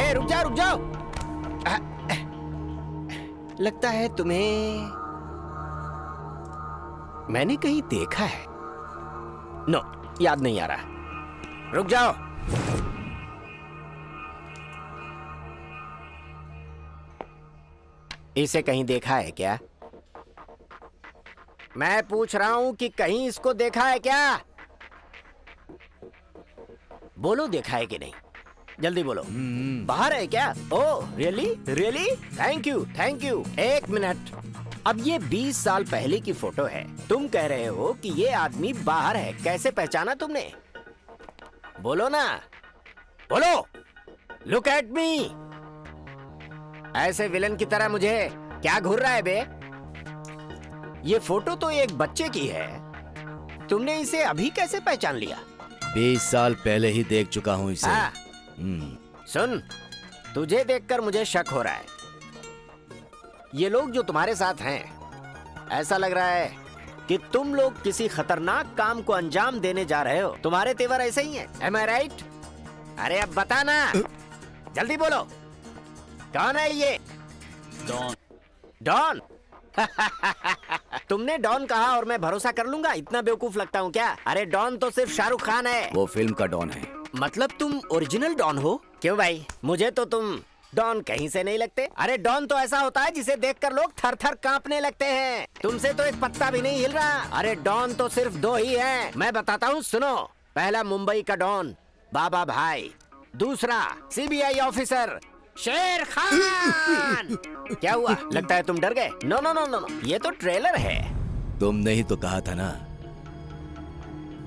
ए, रुक जाओ रुक जाओ। लगता है तुम्हें मैंने कहीं देखा है। नो, याद नहीं आ रहा। रुक जाओ। इसे कहीं देखा है क्या? मैं पूछ रहा हूं कि कहीं इसको देखा है क्या? बोलो, देखा है कि नहीं? जल्दी बोलो। बाहर है क्या? Oh really really, thank you thank you. एक मिनट, अब ये 20 साल पहले की फोटो है। तुम कह रहे हो कि ये आदमी बाहर है, कैसे पहचाना तुमने? बोलो ना, बोलो। Look at me. ऐसे विलन की तरह मुझे क्या घूर रहा है बे? ये फोटो तो एक बच्चे की है, तुमने इसे अभी कैसे पहचान लिया? 20 साल पहले ही देख चुका हूँ इसे। हाँ। सुन, तुझे देखकर मुझे शक हो रहा है। ये लोग जो तुम्हारे साथ हैं, ऐसा लग रहा है कि तुम लोग किसी खतरनाक काम को अंजाम देने जा रहे हो। तुम्हारे तेवर ऐसे ही हैं, am I right? अरे अब बता ना, जल्दी बोलो। कौन है ये? डॉन। डॉन? तुमने डॉन कहा और मैं भरोसा कर लूंगा? इतना बेवकूफ लगता हूँ क्या? अरे डॉन तो सिर्फ शाहरुख खान है। वो फिल्म का डॉन है। मतलब तुम ओरिजिनल डॉन हो? क्यों भाई, मुझे तो तुम डॉन कहीं से नहीं लगते। अरे डॉन तो ऐसा होता है जिसे देखकर लोग थर थर कांपने लगते हैं। तुमसे तो एक पत्ता भी नहीं हिल रहा। अरे डॉन तो सिर्फ 2 ही हैं। मैं बताता हूँ, सुनो। पहला मुंबई का डॉन बाबा भाई, दूसरा सीबीआई ऑफिसर शेर खान। क्या हुआ, लगता है तुम डर गए? नो नो नो नो, ये तो ट्रेलर है। तुमने ही तो कहा था ना,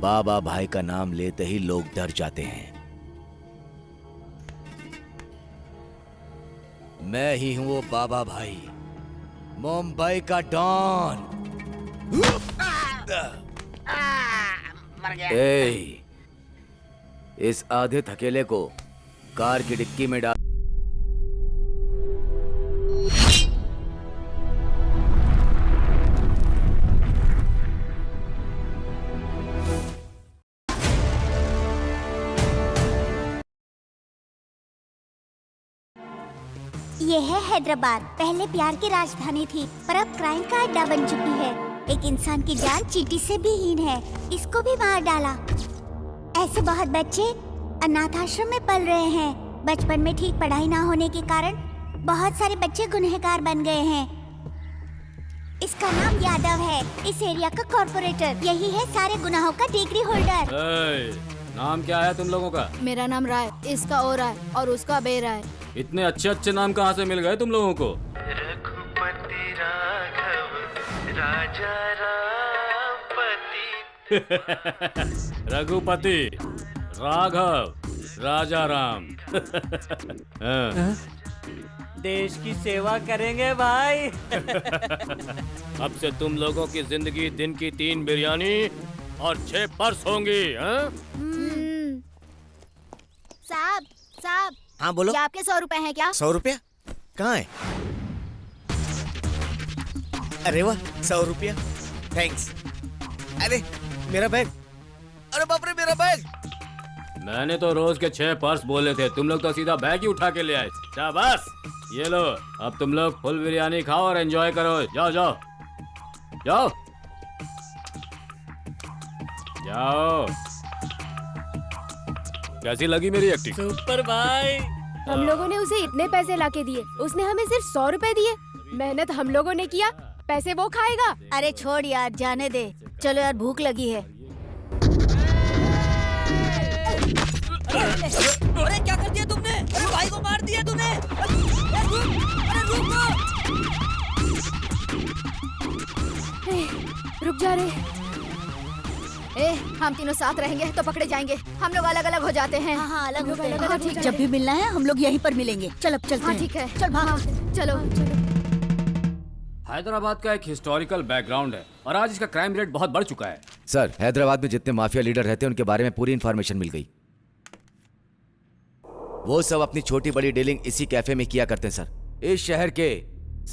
बाबा भाई का नाम लेते ही लोग डर जाते हैं। मैं ही हूं वो बाबा भाई, मुंबई का डॉन। मर गया। ए, इस आधे थकेले को कार की डिक्की में डाल। ये है हैदराबाद। पहले प्यार की राजधानी थी, पर अब क्राइम का अड्डा बन चुकी है। एक इंसान की जान चींटी से भी हीन है, इसको भी मार डाला। ऐसे बहुत बच्चे अनाथ आश्रम में पल रहे हैं। बचपन में ठीक पढ़ाई ना होने के कारण बहुत सारे बच्चे गुनहगार बन गए हैं। इसका नाम यादव है, इस एरिया का कॉर्पोरेटर। यही है सारे गुनाहों का डिग्री होल्डर। नाम क्या है तुम लोगों का? मेरा नाम राय, इसका ओ राय और उसका बे राय। इतने अच्छे अच्छे नाम कहाँ से मिल गए तुम लोगों को? रघुपति राघव राजा रामपति। रघुपति राघव राजा राम। देश की सेवा करेंगे भाई। अब से तुम लोगों की जिंदगी दिन की 3 बिरयानी और 6 पर्स होंगी। साहब साहब, हाँ बोलो। ये आपके 100 रुपए हैं क्या? 100 रुपया कहाँ है? अरे वाह, 100 रुपया, थैंक्स। अरे मेरा बैग, अरे बाप रे मेरा बैग। मैंने तो रोज के 6 पर्स बोले थे, तुम लोग तो सीधा बैग ही उठा के ले आए। शाबाश, ये लो, अब तुम लोग फुल बिरयानी खाओ और एंजॉय करो। जाओ जाओ जाओ जाओ। कैसी लगी मेरी एक्टिंग? सुपर भाई। हम लोगों ने उसे इतने पैसे लाके दिए, उसने हमें सिर्फ 100 रुपए दिए। मेहनत हम लोगों ने किया, पैसे वो खाएगा। अरे छोड़ यार, जाने दे। चलो यार, भूख लगी है। अरे क्या कर दिया तुमने? अरे भाई को मार दिया तूने। अरे रुक जा रे। हम तीनों साथ रहेंगे तो पकड़े जाएंगे। हम लोग अलग अलग हो जाते हैं। हाँ, अलग होते हैं। हाँ, ठीक है। जब भी मिलना है हम लोग यहीं पर मिलेंगे। चल अब चलते हाँ हैं। ठीक है, चल भाग। हाँ, चलो। हैदराबाद का एक हिस्टोरिकल बैकग्राउंड है और आज इसका क्राइम रेट बहुत बढ़ चुका है। सर, हैदराबाद में जितने माफिया लीडर रहते हैं उनके बारे में पूरी इन्फॉर्मेशन मिल गई। वो सब अपनी छोटी बड़ी डीलिंग इसी कैफे में किया करते हैं सर। इस शहर के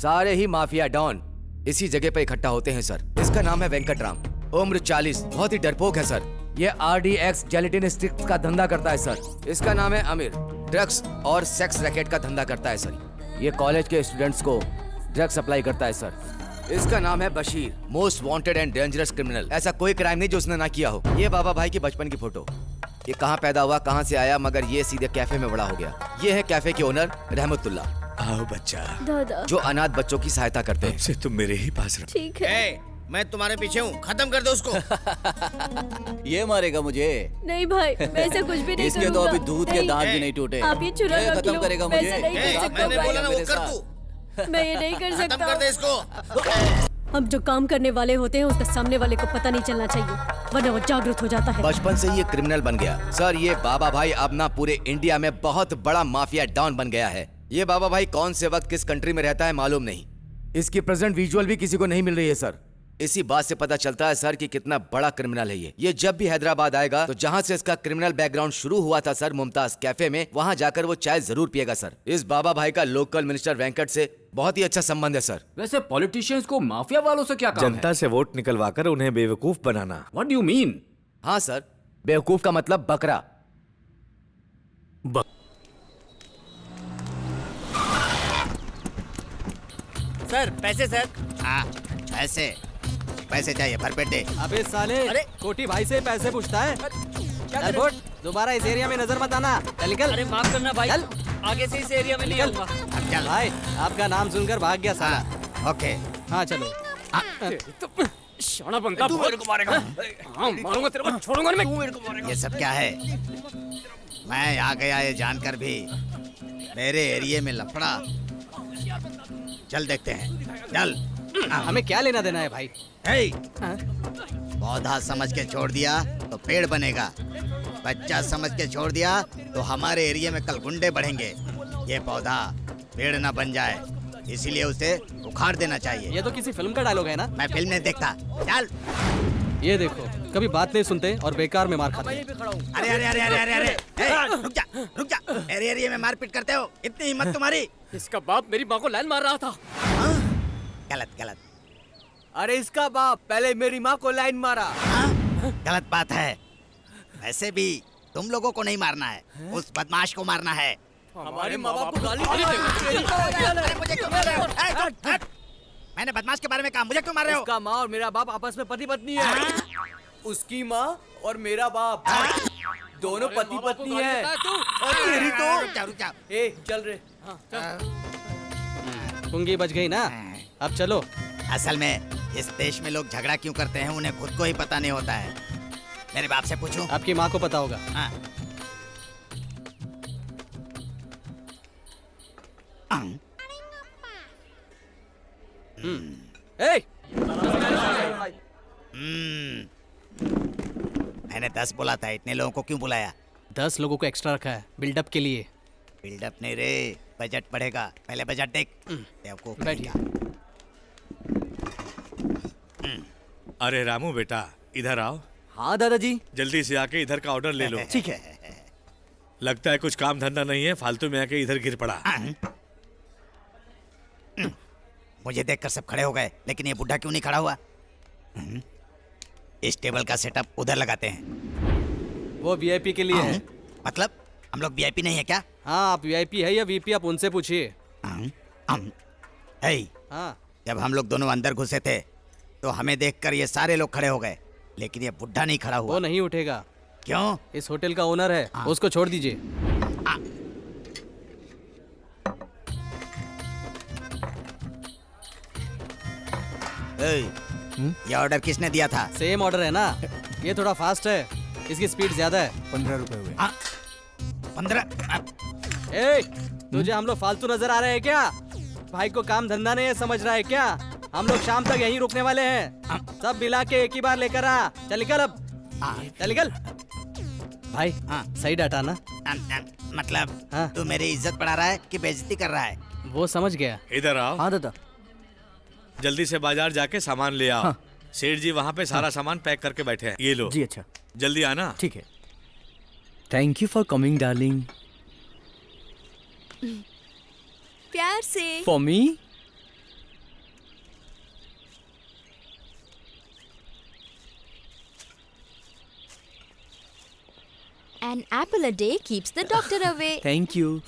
सारे ही माफिया डॉन इसी जगह पे इकट्ठा होते हैं सर। इसका नाम है वेंकटराम, उम्र 40, बहुत ही डरपोक है सर। ये RDX जेलेटिन स्टिक्स का धंधा करता है सर। इसका नाम है आमिर, ड्रग्स और सेक्स रैकेट का धंधा करता है सर। ये कॉलेज के स्टूडेंट्स को ड्रग्स सप्लाई करता है सर। इसका नाम है Bashir, most wanted and dangerous criminal. ऐसा कोई क्राइम नहीं जो उसने ना किया हो। ये बाबा भाई की बचपन की फोटो। ये कहाँ पैदा हुआ, कहाँ से आया, मगर ये सीधे कैफे में बड़ा हो गया। ये है कैफे के ओनर रहमतुल्ला, आओ बच्चा, दादा जो अनाथ बच्चों की सहायता करते हैं। से तुम मेरे ही पास रहो। ठीक है। मैं तुम्हारे पीछे हूँ, खत्म कर दो उसको। ये मारेगा मुझे। नहीं भाई, मैं ऐसा कुछ भी नहीं इसके करूंगा। तो अभी दूध के दांत भी नहीं टूटे। आप ये चुरा ये रख खत्म लो। करेगा मैं मुझे। ऐसा नहीं कर सकता मैंने भाई। बोला ना वो मेरे कर साथ। तू। मैं ये नहीं कर खत्म सकता। कर दे इसको। हम जो काम करने वाले होते हैं उसका सामने वाले को पता नहीं चलना चाहिए, वरना वो जागरूक हो जाता है। बचपन से ही ये क्रिमिनल बन गया सर। ये बाबा भाई अब ना पूरे इंडिया में बहुत बड़ा माफिया डॉन बन गया है। ये बाबा भाई कौन से वक्त किस कंट्री में रहता है मालूम नहीं। इसकी प्रेजेंट विजुअल भी किसी को नहीं मिल रही है सर। इसी बात से पता चलता है सर कि कितना बड़ा क्रिमिनल है ये जब भी हैदराबाद आएगा तो जहाँ से इसका क्रिमिनल बैकग्राउंड शुरू हुआ था सर, मुमताज कैफे में, वहाँ जाकर वो चाय जरूर पिएगा सर। इस बाबा भाई का लोकल मिनिस्टर वेंकट से बहुत ही अच्छा संबंध है सर। वैसे पॉलिटिशियंस को माफिया वालों से क्या काम है? जनता से वोट निकलवाकर उन्हें बेवकूफ बनाना। What do you mean? हाँ सर, बेवकूफ का मतलब बकरा। सर पैसे सर। हाँ पैसे, पैसे चाहिए, भरपेट दे। अबे साले, अरे कोटी भाई से पैसे पूछता है। चल फुट, दोबारा इस एरिया में नजर मत आना। चल निकल। अरे माफ करना भाई, चल। आगे से इस एरिया में नहीं आऊंगा। चल भाई, आपका नाम सुनकर भाग गया साला। ओके। हाँ चलो। शाना बंदा तू मेरे को मारेगा। हाँ मारूंगा तेरे को, छोड़ूंगा नहीं मैं। ये सब क्या है? मैं आ गया ये जानकर भी मेरे एरिया में लफड़ा। चल देखते हैं, चल। हमें क्या लेना देना है भाई? हे, पौधा समझ के छोड़ दिया तो पेड़ बनेगा, बच्चा समझ के छोड़ दिया तो हमारे एरिया में कल गुंडे बढ़ेंगे। ये पौधा पेड़ ना बन जाए, इसीलिए उसे उखाड़ देना चाहिए। ये तो किसी फिल्म का डायलॉग है ना? मैं फिल्म नहीं देखता। चल। ये देखो, कभी बात नहीं सुनते और बेकार में मार खाते। अरे अरे अरे अरे अरे अरे, हे, रुक जा। मेरे एरिया में मारपीट करते हो, इतनी हिम्मत तुम्हारी? इसका बाप मेरी माँ को लाइन मार रहा था। गलत गलत। अरे इसका बाप पहले मेरी माँ को लाइन मारा। गलत बात है। वैसे भी तुम लोगों को नहीं मारना है, उस बदमाश को मारना है। हमारे माँ बाप को गाली मुझे क्यों मार रहे हो? हट। मैंने बदमाश के बारे में कहा, मुझे क्यों मार रहे हो? उसका माँ और मेरा बाप आपस में पति पत्नी है। उसकी माँ और मेरा बाप दोनों पति पत्नी है। तेरी तो। रुक जा। ए चल रे। कुंगी बच गई ना? अब चलो। असल में इस देश में लोग झगड़ा क्यों करते हैं उन्हें खुद को ही पता नहीं होता है। मेरे बाप से पूछूं? आपकी माँ को पता होगा। हाँ। ए! मैंने 10 बोला था, इतने लोगों को क्यों बुलाया? 10 लोगों को एक्स्ट्रा रखा है बिल्डअप के लिए। बिल्डअप नहीं रे, बजट बढ़ेगा। पहले बजट देख। बेवकूफ बैठिए। अरे रामू बेटा, इधर आओ। हाँ दादाजी। जल्दी से आके इधर का ऑर्डर ले लो। ठीक है। लगता है कुछ काम धंधा नहीं है, फालतू में आके इधर गिर पड़ा। मुझे देखकर सब खड़े हो गए, लेकिन ये बुढ़ा क्यों नहीं खड़ा हुआ? इस टेबल का सेटअप उधर लगाते हैं। वो वीआईपी के लिए है। मतलब हम लोग वीआईपी नहीं है क्या? हाँ, आप वीआईपी है या वीपी, आप उनसे पूछिए। हाँ, जब हम लोग दोनों अंदर घुसे थे तो हमें देखकर ये सारे लोग खड़े हो गए, लेकिन ये बुढ़ा नहीं खड़ा हुआ। वो नहीं उठेगा। क्यों? इस होटल का ओनर है, उसको छोड़ दीजिए। ये ऑर्डर किसने दिया था? सेम ऑर्डर है ना? ये थोड़ा फास्ट है, इसकी स्पीड ज्यादा है। 15 रुपए हुए। 15? ए, तुझे हम लोग फालतू नजर आ रहे हैं क्या? भाई को काम धंधा नहीं है समझ रहा है क्या? हम लोग शाम तक यहीं रुकने वाले हैं। सब मिला के एक ही बार लेकर आ। चल निकल अब। चल निकल। भाई सही डाटा ना? मतलब तू मेरी इज्जत बढ़ा रहा है कि बेइज्जती कर रहा है? वो समझ गया। इधर आओ। हाँ दादा। जल्दी से बाजार जाके सामान ले आओ। सेठ जी वहाँ पे सारा सामान पैक करके बैठे हैं। ये लो। जी अच्छा। जल्दी आना। ठीक है। Thank you for coming darling. प्यार से। For me. An apple a day keeps the doctor away. Thank you.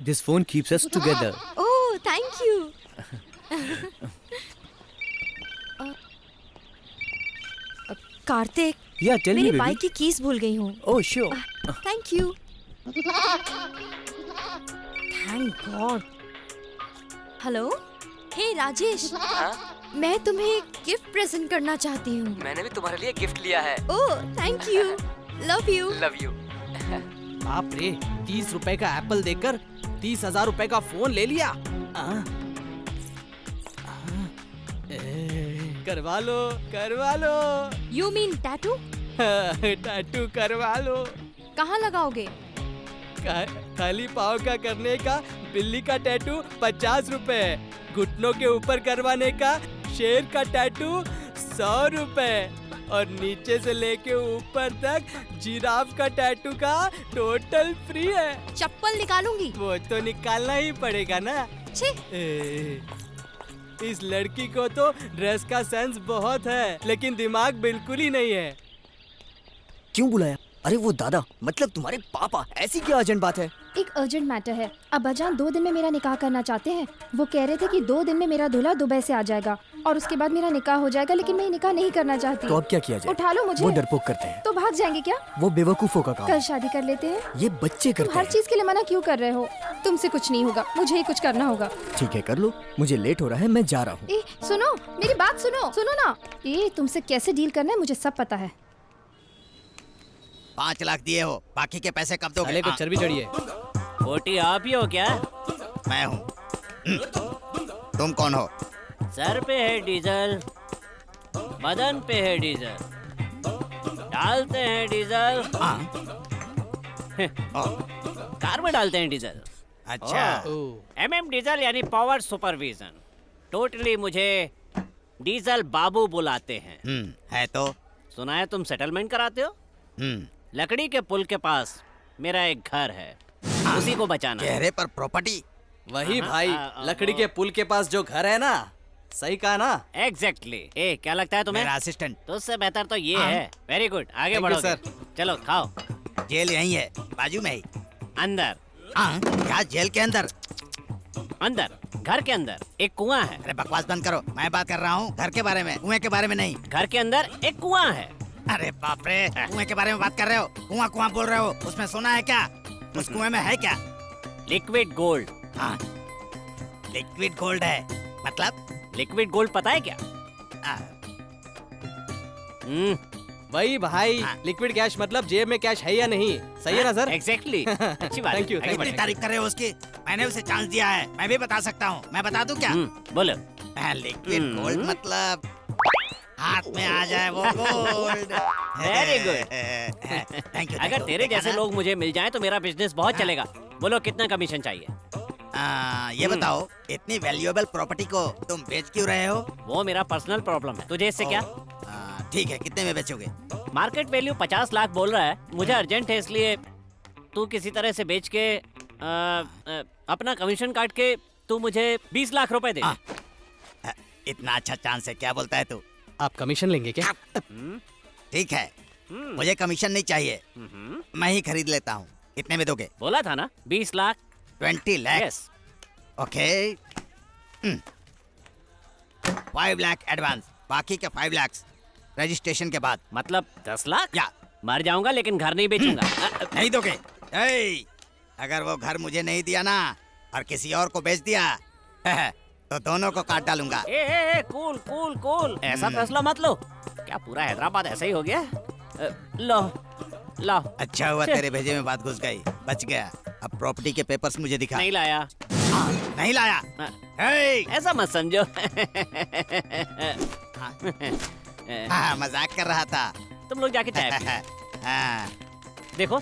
This phone keeps us together. Oh, thank you. Kartik, Yeah, tell me, मेरी baby. बाइक की कीज भूल गई हूँ. Oh, sure. Thank you. Thank God. Hello. Hey Rajesh. मैं तुम्हें gift present करना चाहती हूँ. मैंने भी तुम्हारे लिए गिफ्ट लिया है। Oh, thank you. Love you. Love you. बाप रे, 30 रुपए का एप्पल देकर 30,000 रुपए का फोन ले लिया. करवा लो, करवा लो. You mean tattoo? टैटू करवा लो. कहाँ लगाओगे? खाली पाँव का करने का बिल्ली का टैटू 50 रुपए. घुटनों के ऊपर करवाने का शेर का टैटू 100 रुपए. और नीचे से लेके ऊपर तक जिराफ का टैटू का टोटल फ्री है. चप्पल निकालूंगी. वो तो निकालना ही पड़ेगा ना. इस लड़की को तो ड्रेस का सेंस बहुत है, लेकिन दिमाग बिल्कुल ही नहीं है. क्यों बुलाया? अरे वो दादा, मतलब तुम्हारे पापा. ऐसी क्या अर्जेंट बात है? एक अर्जेंट मैटर है. अब्बाजान 2 दिन में मेरा निकाह करना चाहते हैं. वो कह रहे थे कि 2 दिन में मेरा दूल्हा दुबई से आ जाएगा और उसके बाद मेरा निकाह हो जाएगा, लेकिन मैं निकाह नहीं करना चाहती. तो अब क्या किया जाए? उठा लो मुझे. वो डरपोक करते हैं. तो भाग जाएंगे क्या? वो बेवकूफों का काम. कल शादी कर लेते हैं. ये बच्चे तुम करते हर हैं. चीज के लिए मना क्यों कर रहे हो? तुमसे कुछ नहीं होगा, मुझे ही कुछ करना होगा. ठीक है, कर लो. मुझे लेट हो रहा है, मैं जा रहा हूँ. ए, सुनो, मेरी बात सुनो. सुनो ना. ए, तुमसे कैसे डील करना है मुझे सब पता है. 5 लाख दिए हो, बाकी के पैसे कब दोगे? साले को चर्बी चढ़ी है. खोटी आप ही हो क्या? मैं हूँ. तुम कौन हो? सर पे है डीजल, बदन पे है डीजल, डालते हैं डीजल. कार में डालते हैं डीजल. अच्छा. MM डीजल यानी पावर सुपरविजन. टोटली मुझे डीजल बाबू बुलाते हैं. है तो. सुना है तुम सेटलमेंट कराते हो. लकड़ी के पुल के पास मेरा एक घर है, उसी को बचाना. चेहरे पर प्रॉपर्टी. वही भाई, लकड़ी के पुल के पास जो घर है ना. सही कहा ना? एग्जैक्टली. ए, क्या लगता है तुम्हें? मेरा असिस्टेंट. तो उससे बेहतर तो ये है. वेरी गुड, आगे बढ़ो सर. चलो खाओ. जेल यहीं है, बाजू में ही. अंदर. क्या जेल के अंदर? अंदर, घर के अंदर एक कुआं है. अरे बकवास बंद करो, मैं बात कर रहा हूँ घर के बारे में, कुएं के बारे में नहीं. घर के अंदर एक कुआं है. अरे बाप रे, कुएं के बारे में बात कर रहे हो? कुआं कुआं बोल रहे हो? उसमें सोना है क्या? उस कुएं में है क्या? Liquid gold. हाँ, लिक्विड गोल्ड है. मतलब? लिक्विड गोल्ड पता है क्या? वही भाई, लिक्विड कैश मतलब जेब में कैश है या नहीं. सही है ना सर? एग्जैक्टली. अच्छी बात. Thank you. कितनी तारीफ कर रहे हो उसकी? मैंने उसे चांस दिया है, मैं भी बता सकता हूँ. मैं बता दूँ क्या? बोलो. लिक्विड गोल्ड मतलब हाथ में आ जाए वो gold. Very good. Thank you. अगर तेरे जैसे लोग मुझे मिल जाएं तो मेरा बिजनेस बहुत चलेगा. बोलो कितना कमीशन चाहिए? ये बताओ, इतनी वैल्यूएबल प्रॉपर्टी को तुम बेच क्यों रहे हो? वो मेरा पर्सनल प्रॉब्लम है, तुझे इससे क्या? ठीक है, कितने में बेचोगे? मार्केट वैल्यू 50 लाख बोल रहा है. मुझे अर्जेंट है, इसलिए तू किसी तरह से बेच के अपना कमीशन काट के तू मुझे 20 लाख रुपए दे. इतना अच्छा चांस है, क्या बोलता है तू? आप कमीशन लेंगे क्या? ठीक है, मुझे कमीशन नहीं चाहिए, मैं ही खरीद लेता हूँ. कितने में दोगे? बोला था ना 20 lakh. 20 lakh. Yes. Okay. 5 lakh advance, बाकी के 5 लाख रजिस्ट्रेशन के बाद. मतलब 10 लाख? या मर जाऊंगा लेकिन घर नहीं बेचूंगा. नहीं दोगे? अगर वो घर मुझे नहीं दिया ना और किसी और को बेच दिया तो दोनों को काट डालूंगा. Cool cool cool. ऐसा फैसला मत लो. क्या पूरा हैदराबाद ऐसा ही हो गया? लो लो. अच्छा हुआ तेरे भेजे में बात घुस गई, बच गया. अब प्रॉपर्टी के पेपर्स मुझे दिखा. नहीं लाया. नहीं लाया? ऐसा मत समझो. मजाक कर रहा था. तुम लोग जाके चाय पियो. देखो,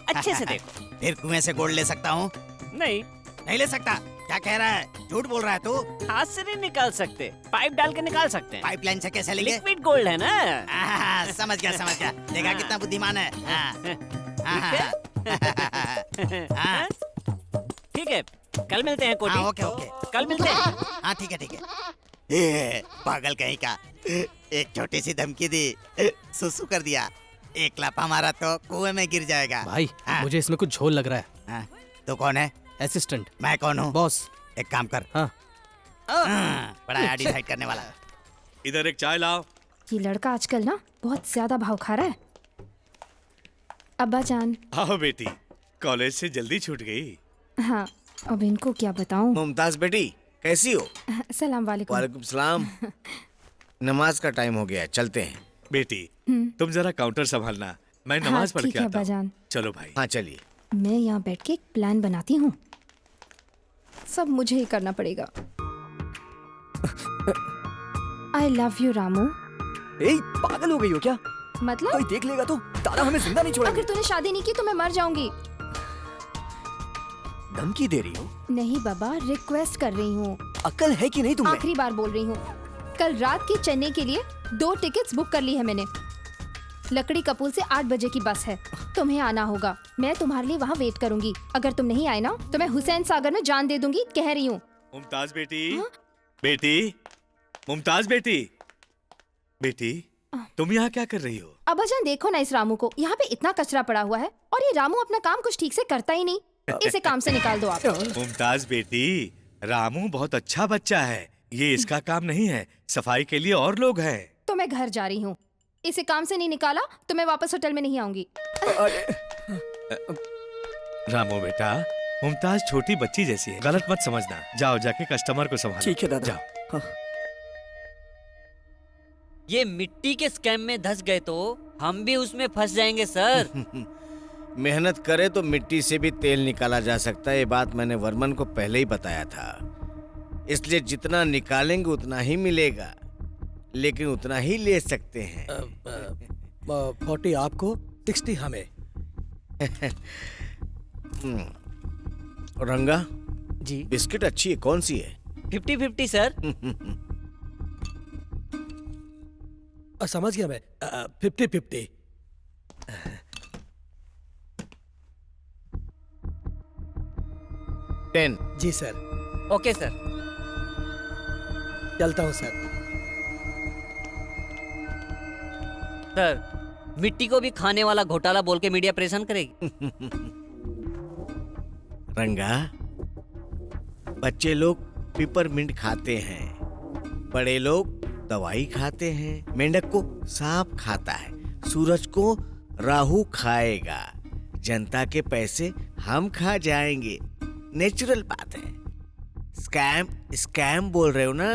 अच्छे से देखो. फिर कुएं से गोल्ड ले सकता हूँ? नहीं ले सकता. क्या कह रहा है? झूठ बोल रहा है तू? हाथ से नहीं निकाल सकते, पाइप डाल के निकाल सकते हैं. पाइपलाइन से कैसे लेंगे? लिक्विड गोल्ड है ना. समझ गया. देखा कितना बुद्धिमान है. ठीक है, कल मिलते हैं कोटी. ओके. कल मिलते हैं. हाँ ठीक है. पागल कहीं का, एक छोटी सी धमकी दी, सुसु कर दिया. एक लपा मारा तो कुएं में गिर जाएगा। भाई हाँ। मुझे इसमें कुछ झोल लग रहा है। हाँ, तो कौन है? असिस्टेंट। मैं कौन हूँ? बॉस। एक काम कर। हाँ। बड़ा डिसाइड करने वाला। इधर एक चाय लाओ। ये लड़का आजकल ना बहुत ज्यादा भाव खा रहा है। अब्बा जान। आओ बेटी, कॉलेज से जल्दी छूट गई। हाँ, अब इनको क्या बताऊं। मुमताज बेटी कैसी हो? सलाम वालेकुम। वालेकुम सलाम। नमाज का टाइम हो गया है, चलते हैं। बेटी तुम जरा काउंटर संभालना, मैं नमाज पढ़ ठीक के है आता अब्बा हूँ। जान। चलो भाई। हाँ चलिए। मैं यहाँ बैठ के एक प्लान बनाती हूँ। सब मुझे ही करना पड़ेगा। I love you Ramu. ए, पागल हो गई हो क्या? मतलब कोई देख लेगा तो दादा हमें जिंदा नहीं छोड़ेंगे। अगर तूने शादी नहीं की तो मैं मर जाऊंगी। धमकी दे रही हो? नहीं बाबा, रिक्वेस्ट कर रही हूँ। अक्ल है कि नहीं तुम्हें? आखिरी बार बोल रही हूँ। कल रात की चेन्नई के लिए 2 टिकट्स बुक कर ली है मैंने। लकड़ी कपूल से 8 बजे की बस है। तुम्हें आना होगा। मैं तुम्हारे लिए वहाँ वेट करूंगी। अगर तुम नहीं आए ना तो मैं हुसैन सागर में जान दे दूंगी, कह रही हूँ। मुमताज बेटी। बेटी, मुमताज बेटी। बेटी तुम यहाँ क्या कर रही हो? अब्बा जान देखो ना इस रामू को, यहाँ पे इतना कचरा पड़ा हुआ है और ये रामू अपना काम कुछ ठीक से करता ही नहीं। इसे काम से निकाल दो आप। मुमताज बेटी, रामू बहुत अच्छा बच्चा है, ये इसका काम नहीं है, सफाई के लिए और लोग हैं। तो मैं घर जा रही हूँ। इसे काम से नहीं निकाला तो मैं वापस होटल में नहीं आऊंगी। रामू बेटा, मुमताज छोटी बच्ची जैसी है, गलत मत समझना। जाओ जाके कस्टमर को संभालो। ठीक है दादा। जाओ। ये मिट्टी के स्कैम में धंस गए तो हम भी उसमें फंस जाएंगे सर। मेहनत करे तो मिट्टी से भी तेल निकाला जा सकता है, ये बात मैंने वर्मन को पहले ही बताया था। इसलिए जितना निकालेंगे उतना ही मिलेगा, लेकिन उतना ही ले सकते हैं। 40 आपको, 60 हमें। रंगा जी। बिस्किट अच्छी है, कौन सी है? 50-50 सर। समझ गया मैं। 50-50। जी सर। Okay sir. चलता हूँ सर। सर, मिट्टी को भी खाने वाला घोटाला बोल के मीडिया परेशान करेगी। रंगा, बच्चे लोग पिपरमिंट खाते हैं, बड़े लोग दवाई खाते हैं, मेंढक को सांप खाता है, सूरज को राहु खाएगा, जनता के पैसे हम खा जाएंगे। नेचुरल बात है। स्कैम बोल रहे हो ना,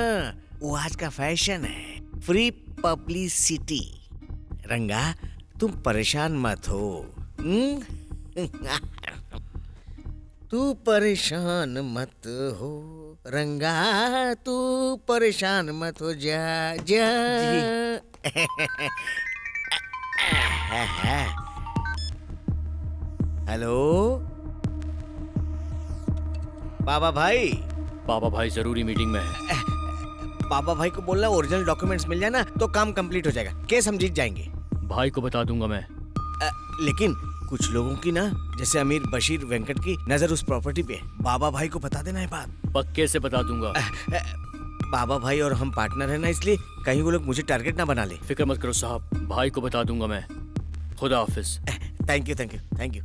वो आज का फैशन है। Free publicity. रंगा तुम परेशान मत हो। तू परेशान मत हो रंगा, तू परेशान मत हो, जा जा। हेलो बाबा भाई। बाबा भाई जरूरी मीटिंग में है। बाबा भाई को बोलना ओरिजिनल डॉक्यूमेंट्स मिल जाए ना तो काम कंप्लीट हो जाएगा, केस हम जीत जाएंगे। भाई को बता दूंगा मैं। लेकिन कुछ लोगों की ना, जैसे अमीर बशीर वेंकट की नजर उस प्रॉपर्टी पे है। बाबा भाई को बता देना है बात। पक्के से बता दूंगा। बाबा भाई और हम पार्टनर है ना, इसलिए कहीं वो लोग मुझे टारगेट ना बना ले। फिक्र मत करो साहब, भाई को बता दूंगा मैं। खुदा हाफिज। Thank you thank you thank you.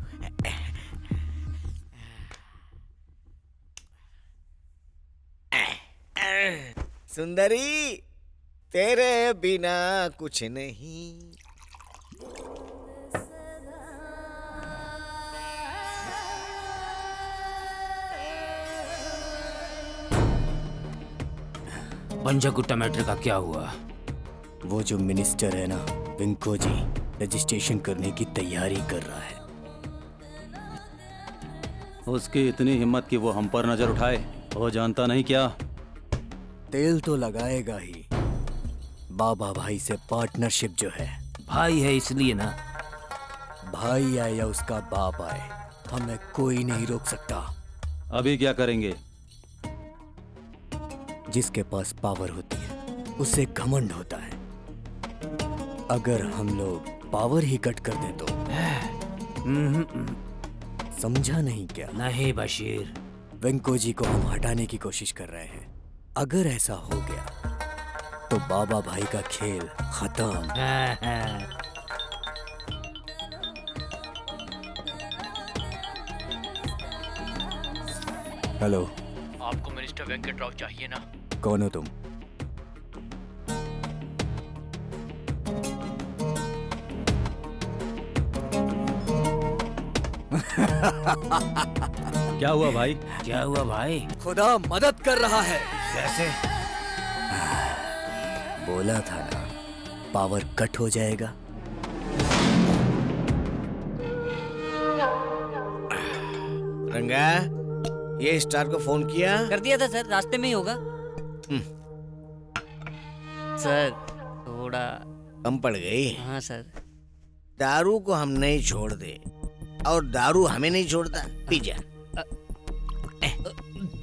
सुंदरी तेरे बिना कुछ नहीं। पंजागुट्टा मैटर का क्या हुआ? वो जो मिनिस्टर है ना विंको जी, रजिस्ट्रेशन करने की तैयारी कर रहा है। उसकी इतनी हिम्मत कि वो हम पर नजर उठाए, वो जानता नहीं क्या? तेल तो लगाएगा ही। बाबा भाई से पार्टनरशिप जो है, भाई है इसलिए ना। भाई आए या उसका बाप आए, हमें कोई नहीं रोक सकता। अभी क्या करेंगे? जिसके पास पावर होती है उसे घमंड होता है। अगर हम लोग पावर ही कट कर दें तो समझा नहीं क्या? नहीं बशीर, वेंको जी को हम हटाने की कोशिश कर रहे हैं। अगर ऐसा हो गया तो बाबा भाई का खेल खत्म। हेलो, आपको मिनिस्टर वेंकट राव चाहिए ना? कौन हो तुम? क्या हुआ भाई? क्या हुआ भाई? खुदा मदद कर रहा है। कैसे? बोला था ना, पावर कट हो जाएगा। रंगा, ये स्टार को फोन किया? कर दिया था सर, रास्ते में ही होगा। सर थोड़ा कम पड़ गई। हाँ सर। दारू को हम नहीं छोड़ दे और दारू हमें नहीं छोड़ता। पी जा।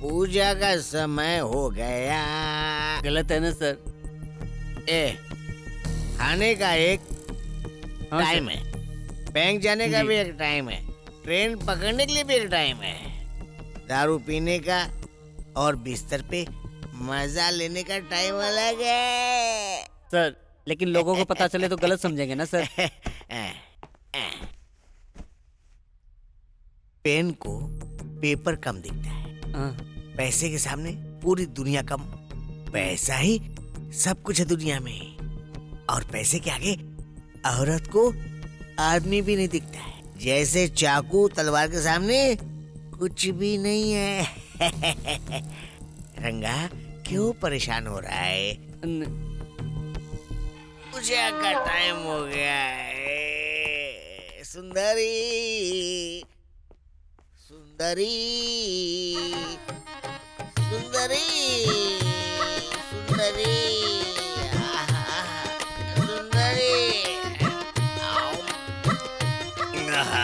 पूजा का समय हो गया। गलत है ना सर? खाने का एक टाइम है, बैंक जाने का भी एक टाइम है, ट्रेन पकड़ने के लिए भी एक टाइम है, दारू पीने का और बिस्तर पे मजा लेने का टाइम अलग है। सर लेकिन लोगों को पता चले तो गलत समझेंगे ना सर? पेन को पेपर कम दिखता है, पैसे के सामने पूरी दुनिया कम। पैसा ही सब कुछ है दुनिया में, और पैसे के आगे औरत को आदमी भी नहीं दिखता है। जैसे चाकू तलवार के सामने कुछ भी नहीं है। रंगा, क्यों परेशान हो रहा है? पूजा का टाइम हो गया है। सुंदरी सुंदरी सुंदरी सुंदरी सुंदरी।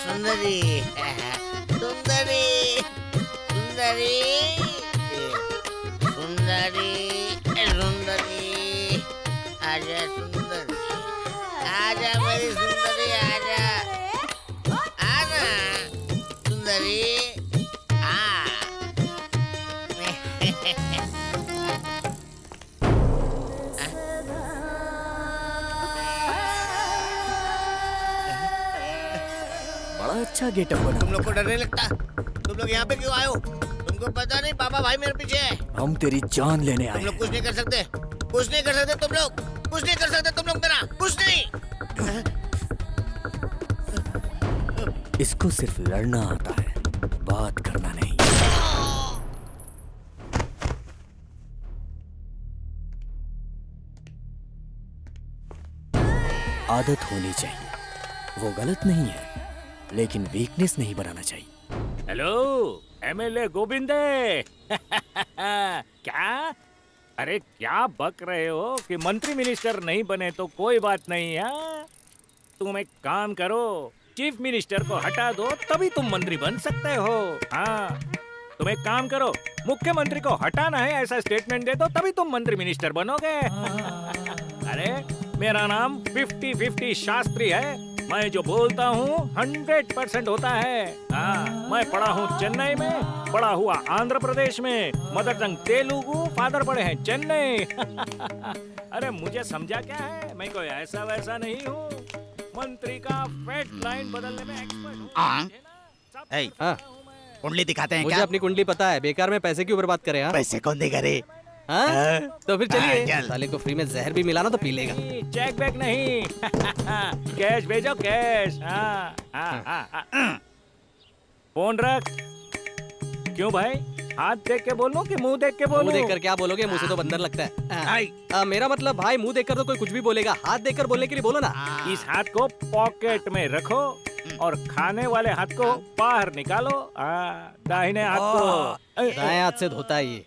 सुंदरी सुंदरी सुंदरी सुंदरी सुंदरी, आजा सुंदरी, आजा मेरी सुंदरी, आजा आजा सुंदरी। बड़ा अच्छा गेटअप बना। तुम लोग को डर नहीं लगता? तुम लोग यहाँ पे क्यों आए हो? तुमको पता नहीं बाबा भाई मेरे पीछे है। हम तेरी जान लेने आए। तुम लोग कुछ नहीं कर सकते, कुछ नहीं कर सकते। तुम लोग कुछ नहीं कर सकते। तुम लोग मेरा कुछ नहीं। इसको सिर्फ लड़ना आता है, बात करना नहीं। आदत होनी चाहिए, वो गलत नहीं है, लेकिन वीकनेस नहीं बनाना चाहिए। हेलो एमएलए गोविंदे। क्या? अरे क्या बक रहे हो कि मंत्री मिनिस्टर नहीं बने तो कोई बात नहीं है। तुम एक काम करो, चीफ मिनिस्टर को हटा दो, तभी तुम मंत्री बन सकते हो। हाँ, तुम एक काम करो, मुख्यमंत्री को हटाना है ऐसा स्टेटमेंट दे दो, तभी तुम मंत्री मिनिस्टर बनोगे। अरे मेरा नाम 50-50 शास्त्री है, मैं जो बोलता हूँ 100% होता है। हाँ, मैं पढ़ा हूँ चेन्नई में, पढ़ा हुआ आंध्र प्रदेश में, मदर टंग तेलुगु, फादर पढ़े हैं चेन्नई। अरे मुझे समझा क्या है, मैं कोई ऐसा वैसा नहीं हूँ, मंत्री का फेट लाइन बदलने में एक्सपर्ट हूँ। कुंडली दिखाते हैं मुझे क्या? अपनी कुंडली पता है, बेकार में पैसे क्यों बर्बाद करे? पैसे कौन देगा रे? हाँ? तो फिर चलिए, चल। साले को फ्री में जहर भी मिला ना तो पी लेगा। चेक बैक नहीं। कैश भेजो कैश। हाँ, हाँ, हाँ, हाँ। फोन रख। क्यों भाई, हाथ देख के बोलो कि मुंह देख के बोलो? मुंह देखकर क्या बोलोगे, मुंह से तो बंदर लगता है। मेरा मतलब भाई, मुंह देखकर तो कोई कुछ भी बोलेगा, हाथ देखकर बोलने के लिए बोलो ना। इस हाथ को पॉकेट में रखो और खाने वाले हाथ को बाहर निकालो। दाहिने हाथ को। दाएं हाथ से धोता है ये।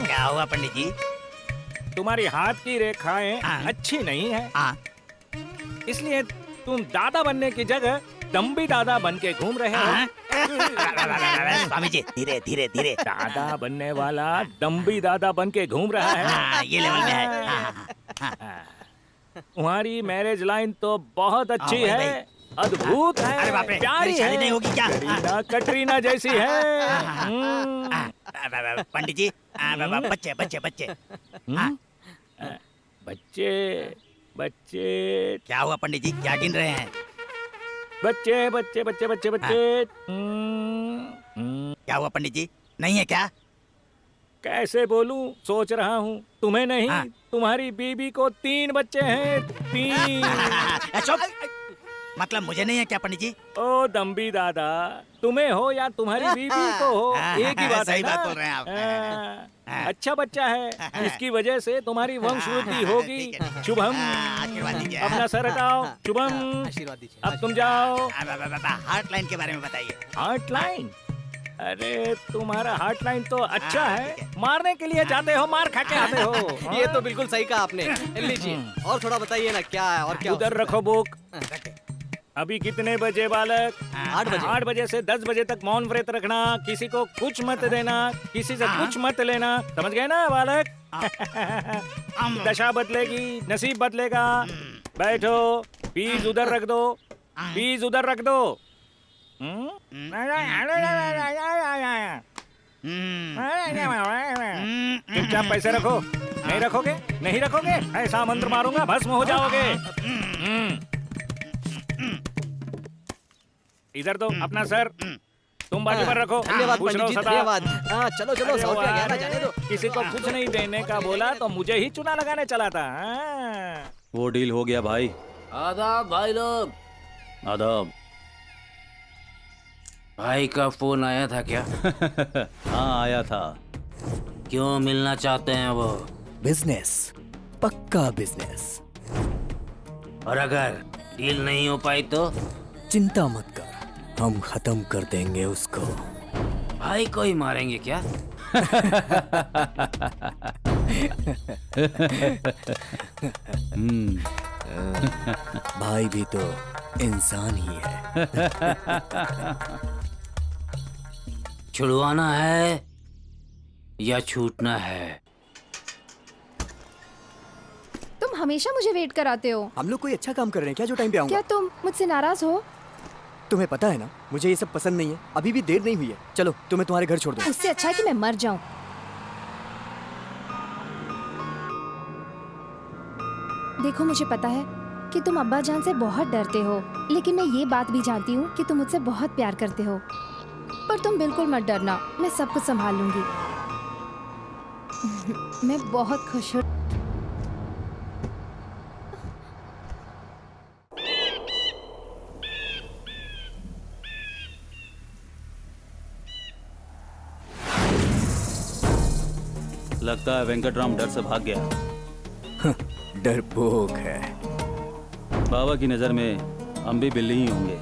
क्या हुआ पंडित जी? तुम्हारी हाथ की रेखाएं अच्छी नहीं है, इसलिए तुम दादा बनने की जगह दम्बी दादा बन के घूम रहे हो। स्वामी जी, धीरे धीरे धीरे। दादा बनने वाला दम्बी दादा बन के घूम रहा है। ये लेवल में है। तुम्हारी मैरिज लाइन तो बहुत अच्छी है, अद्भुत है। अरे बाप रे, प्यारी मेरी शादी है। नहीं होगी क्या? कटरीना कटरीना जैसी है। पंडित जी, बच्चे बच्चे बच्चे। बच्चे बच्चे क्या हुआ पंडित जी, क्या गिन रहे हैं? बच्चे बच्चे बच्चे बच्चे बच्चे। क्या हुआ पंडित जी, नहीं है क्या? कैसे बोलूं, सोच रहा हूँ। तुम्हें नहीं, तुम्हारी बीबी को 3 बच्चे हैं। 3। मतलब मुझे नहीं है क्या पंडित जी? ओ दम्बी दादा, तुम्हें हो या तुम्हारी बीबी को हो, एक ही बात है सही ना? बात बोल रहे हैं आप। अच्छा बच्चा है, इसकी वजह से तुम्हारी वंशवृद्धि होगी। शुभम, अपना सर हटाओ। शुभम, आशीर्वाद दीजिए। अब तुम जाओ। हार्ट लाइन के बारे में बताइए। Heart line? अरे तुम्हारा हार्ट लाइन तो अच्छा है, मारने के लिए जाते हो, मार खा के आते हो। ये तो बिल्कुल सही कहा आपने। लीजिए और थोड़ा बताइए ना क्या है और क्या। उधर रखो बुक। अभी कितने बजे बालक? 8 बजे। 8 बजे से 10 बजे तक मौन व्रत रखना, किसी को कुछ मत देना, किसी से कुछ मत लेना, समझ गए ना बालक? दशा बदलेगी, नसीब बदलेगा। बैठो, फीस उधर रख दो, फीस उधर रख दो। चुपचाप पैसे रखो। नहीं रखोगे? नहीं रखोगे? ऐसा मंत्र मारूंगा भस्म हो जाओगे। इधर दो अपना सर, तुम बाजू पर रखो। धन्यवाद खुश रहो पंडित जी, सदा। धन्यवाद। हाँ चलो चलो, अरे 100 रुपया वाह, गया ना, जाने दो। किसी को कुछ नहीं देने का बोला तो मुझे ही चुना लगाने चला था। वो डील हो गया भाई। आदाब भाई लोग। आदाब। भाई का फोन आया था क्या? हाँ आया था। क्यों मिलना चाहते हैं वो? बिजनेस, पक्का बिजनेस। और अगर डील नहीं हो पाई तो? चिंता मत कर, हम खत्म कर देंगे उसको। भाई को ही मारेंगे क्या? भाई भी तो इंसान ही है। छुड़वाना है या छूटना है? तुम हमेशा मुझे वेट कराते हो। हम लोग कोई अच्छा काम कर रहे हैं क्या जो टाइम पे आऊंगा? क्या तुम मुझसे नाराज हो? तुम्हें पता है ना, मुझे ये सब पसंद नहीं है। अभी भी देर नहीं हुई है, चलो तुम्हें तुम्हारे घर छोड़ दो। उससे अच्छा है कि मैं मर जाऊं। देखो मुझे पता है कि तुम अब्बा जान से बहुत डरते हो, लेकिन मैं ये बात भी जानती हूँ कि तुम मुझसे बहुत प्यार करते हो। पर तुम बिल्कुल मत डरना, मैं सब कुछ संभाल लूंगी। मैं बहुत खुश हूँ। लगता है वेंकटराम डर से भाग गया। डरपोक है। बाबा की नजर में हम भी बिल्ली ही होंगे।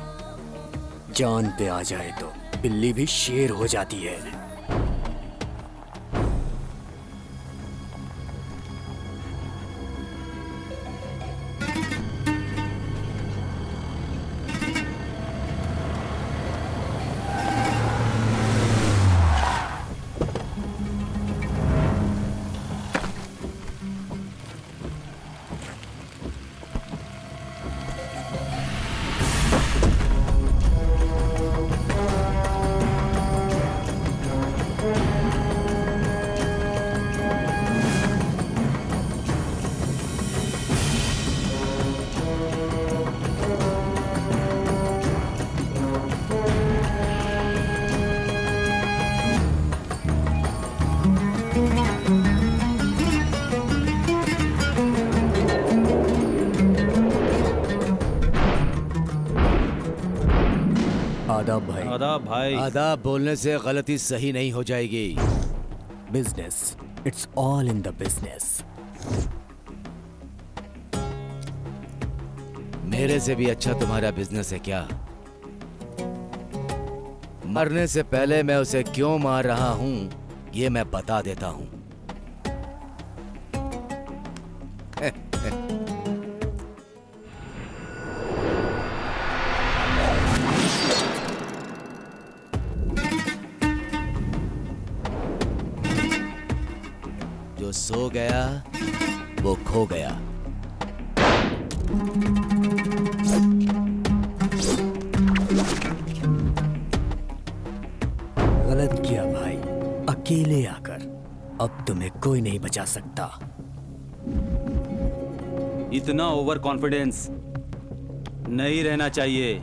जान पे आ जाए तो बिल्ली भी शेर हो जाती है। आदाब भाई। आदाब भाई। आदाब बोलने से गलती सही नहीं हो जाएगी। Business, it's all in the business. मेरे से भी अच्छा तुम्हारा बिजनेस है क्या? मरने से पहले मैं उसे क्यों मार रहा हूं ये मैं बता देता हूं। जो सो गया वो खो गया। गलत किया भाई, अकेले आकर। अब तुम्हें कोई नहीं बचा सकता। इतना ओवर कॉन्फिडेंस नहीं रहना चाहिए।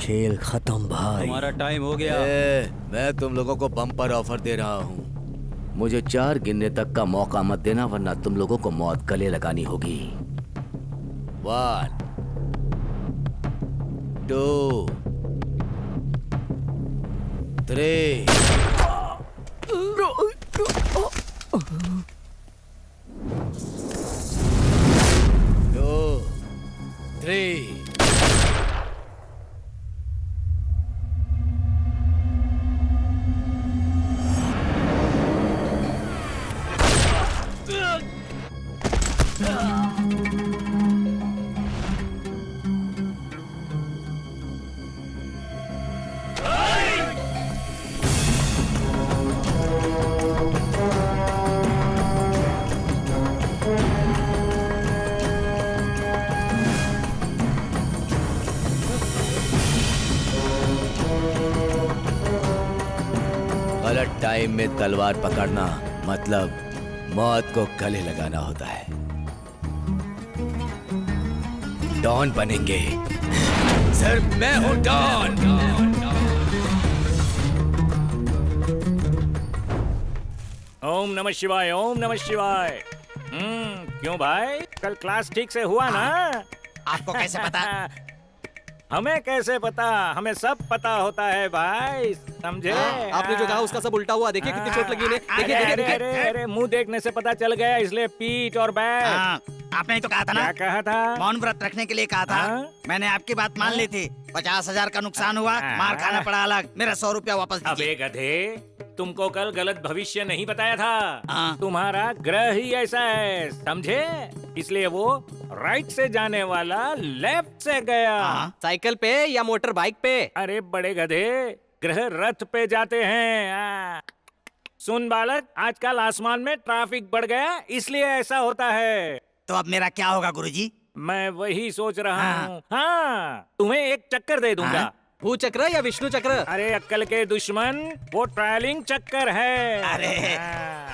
खेल खत्म भाई। तुम्हारा टाइम हो गया। मैं तुम लोगों को बम्पर ऑफर दे रहा हूँ। मुझे 4 गिनने तक का मौका मत देना, वरना तुम लोगों को मौत गले लगानी होगी। 1 2 3 2 3 गलत टाइम में तलवार पकड़ना मतलब मौत को गले लगाना होता है। डॉन बनेंगे। सिर्फ मैं हूं डॉन। ओम नमः शिवाय, ओम नमः शिवाय। क्यों भाई, कल क्लास ठीक से हुआ ना? आपको कैसे पता? हमें कैसे पता? हमें सब पता होता है भाई, समझे? आपने जो कहा उसका सब उल्टा हुआ। देखिए कितनी चोट लगी इन्हें। देखिए अरे देखिए अरे अरे, मुंह देखने से पता चल गया, इसलिए पीठ और बैठ। आपने ही तो कहा था ना। क्या कहा था? मौन व्रत रखने के लिए कहा था। मैंने आपकी बात मान ली थी। 50,000 का नुकसान हुआ, मार खाना पड़ा अलग। मेरा 100 रुपया वापस दीजिए। अबे गधे, तुमको कल गलत भविष्य नहीं बताया था। तुम्हारा ग्रह ही ऐसा है, समझे? इसलिए वो राइट से जाने वाला लेफ्ट से गया। साइकिल पे या मोटर बाइक पे? अरे बड़े गधे, ग्रह रथ पे जाते हैं। सुन बालक, आजकल आसमान में ट्रैफिक बढ़ गया, इसलिए ऐसा होता है। तो अब मेरा क्या होगा गुरुजी? मैं वही सोच रहा हूँ। हाँ, तुम्हें एक चक्कर दे दूंगा। भू चक्र या विष्णु चक्र? अरे अक्कल के दुश्मन, वो ट्रायलिंग चक्कर है। अरे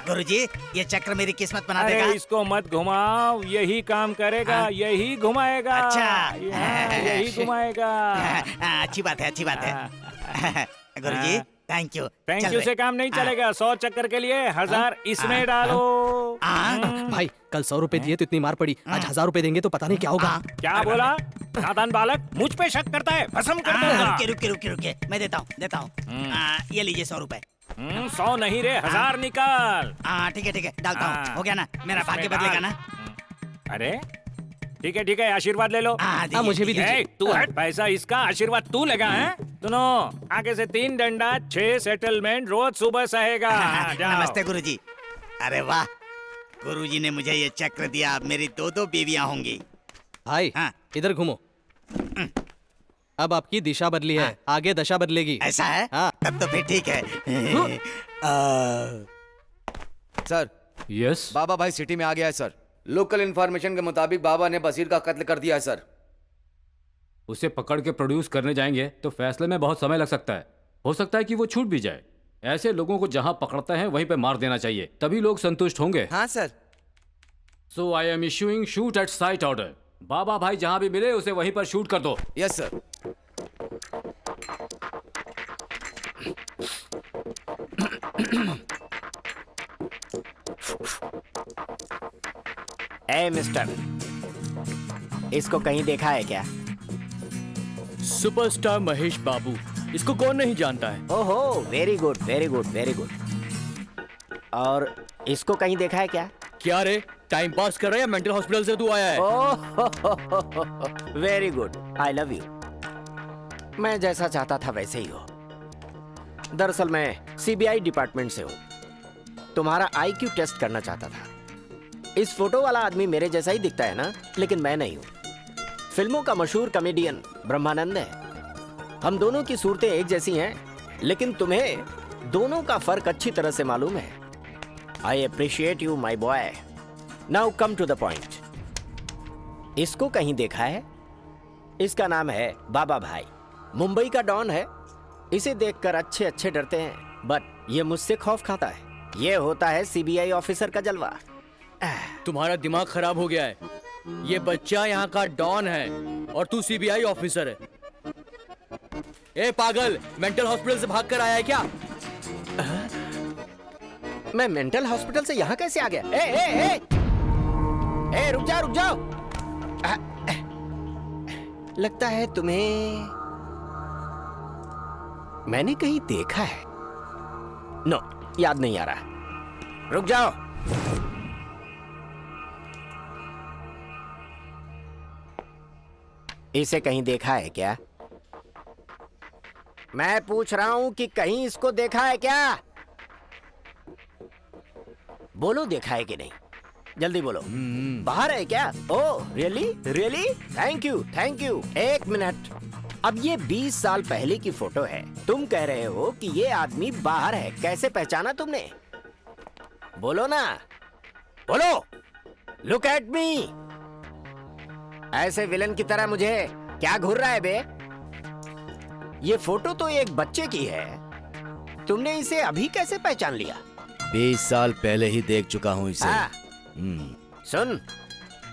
गुरुजी, ये चक्र मेरी किस्मत बना देगा। अरे इसको मत घुमाओ, यही काम करेगा। यही घुमाएगा। अच्छा, यही घुमाएगा। अच्छी बात है, अच्छी बात है। गुरुजी थैंक यू। थैंक यू से काम नहीं चलेगा। 100 चक्कर के लिए 1000 इसमें डालो। भाई कल 100 रुपए दिए तो इतनी मार पड़ी, आज 1000 रुपए देंगे तो पता नहीं क्या होगा। क्या बोला? नादान बालक, मुझ पे शक करता है, भस्म कर दूंगा। रुके, मैं देता हूँ। ये लीजिए 100 रुपए। 100 नहीं रे, 1000 निकाल। ठीक है, डालता हूँ। हो गया ना, मेरा भाग्य बदलेगा ना। अरे ठीक है, आशीर्वाद ले लो। मुझे भी दीजिए। तू हट, पैसा इसका, आशीर्वाद तू लेगा है? सुनो, आगे से 3 डंडा 6 सेटलमेंट रोज सुबह सहेगा। नमस्ते गुरुजी। अरे वाह, गुरुजी ने मुझे ये चक्र दिया, अब मेरी 2 बीवियां होंगी। भाई इधर घूमो। अब आपकी दिशा बदली है, आगे दशा बदलेगी। ऐसा है? तब तो फिर ठीक है। सर, यस बाबा भाई सिटी में आ गया है सर। लोकल इंफॉर्मेशन के मुताबिक बाबा ने बसीर का कत्ल कर दिया है सर। उसे पकड़ के प्रोड्यूस करने जाएंगे तो फैसले में बहुत समय लग सकता है। हो सकता है कि वो छूट भी जाए। ऐसे लोगों को जहां पकड़ते हैं वहीं पे मार देना चाहिए, तभी लोग संतुष्ट होंगे। हाँ सर। So I am issuing shoot at sight order. बाबा भाई जहाँ भी मिले उसे वहीं पर शूट कर दो। Yes sir. ए मिस्टर, इसको कहीं देखा है क्या? सुपरस्टार महेश बाबू, इसको कौन नहीं जानता है? ओहो, very good very good very good. और इसको कहीं देखा है क्या? क्या रे, टाइम पास कर रहा है या मेंटल हॉस्पिटल से तू आया है? Oh very good, I love you. मैं जैसा चाहता था वैसे ही हो। दरअसल मैं सीबीआई डिपार्टमेंट से हूँ। तुम्हारा आईक्यू टेस्ट करना चाहता था। इस फोटो वाला आदमी मेरे जैसा ही दिखता है ना, लेकिन मैं नहीं हूँ। फिल्मों का मशहूर कॉमेडियन ब्रह्मानंद है। हम दोनों की सूरतें एक जैसी हैं, लेकिन तुम्हें दोनों का फर्क अच्छी तरह से मालूम है। I appreciate you my boy. Now come to the point. इसको कहीं देखा है? इसका नाम है बाबा भाई। मुंबई का डॉन है। इसे देखकर अच्छे अच्छे डरते हैं, बट ये मुझसे खौफ खाता है। ये होता है सीबीआई ऑफिसर का जलवा। तुम्हारा दिमाग खराब हो गया है। ये बच्चा यहाँ का डॉन है और तू सीबीआई ऑफिसर है। ए पागल, मेंटल हॉस्पिटल से भागकर आया है क्या? मैं मेंटल हॉस्पिटल से यहाँ कैसे आ गया? ए, रुक जाओ रुक जाओ। लगता है तुम्हें मैंने कहीं देखा है। नो, याद नहीं आ रहा। रुक जाओ। इसे कहीं देखा है क्या? मैं पूछ रहा हूं कि कहीं इसको देखा है क्या? बोलो, देखा है कि नहीं? जल्दी बोलो। बाहर है क्या? Oh really really, thank you thank you. एक मिनट, अब ये 20 साल पहले की फोटो है। तुम कह रहे हो कि ये आदमी बाहर है, कैसे पहचाना तुमने? बोलो ना, बोलो। Look at me. ऐसे विलन की तरह मुझे क्या घूर रहा है बे? ये फोटो तो एक बच्चे की है। तुमने इसे अभी कैसे पहचान लिया? 20 साल पहले ही देख चुका हूँ इसे। हाँ। सुन,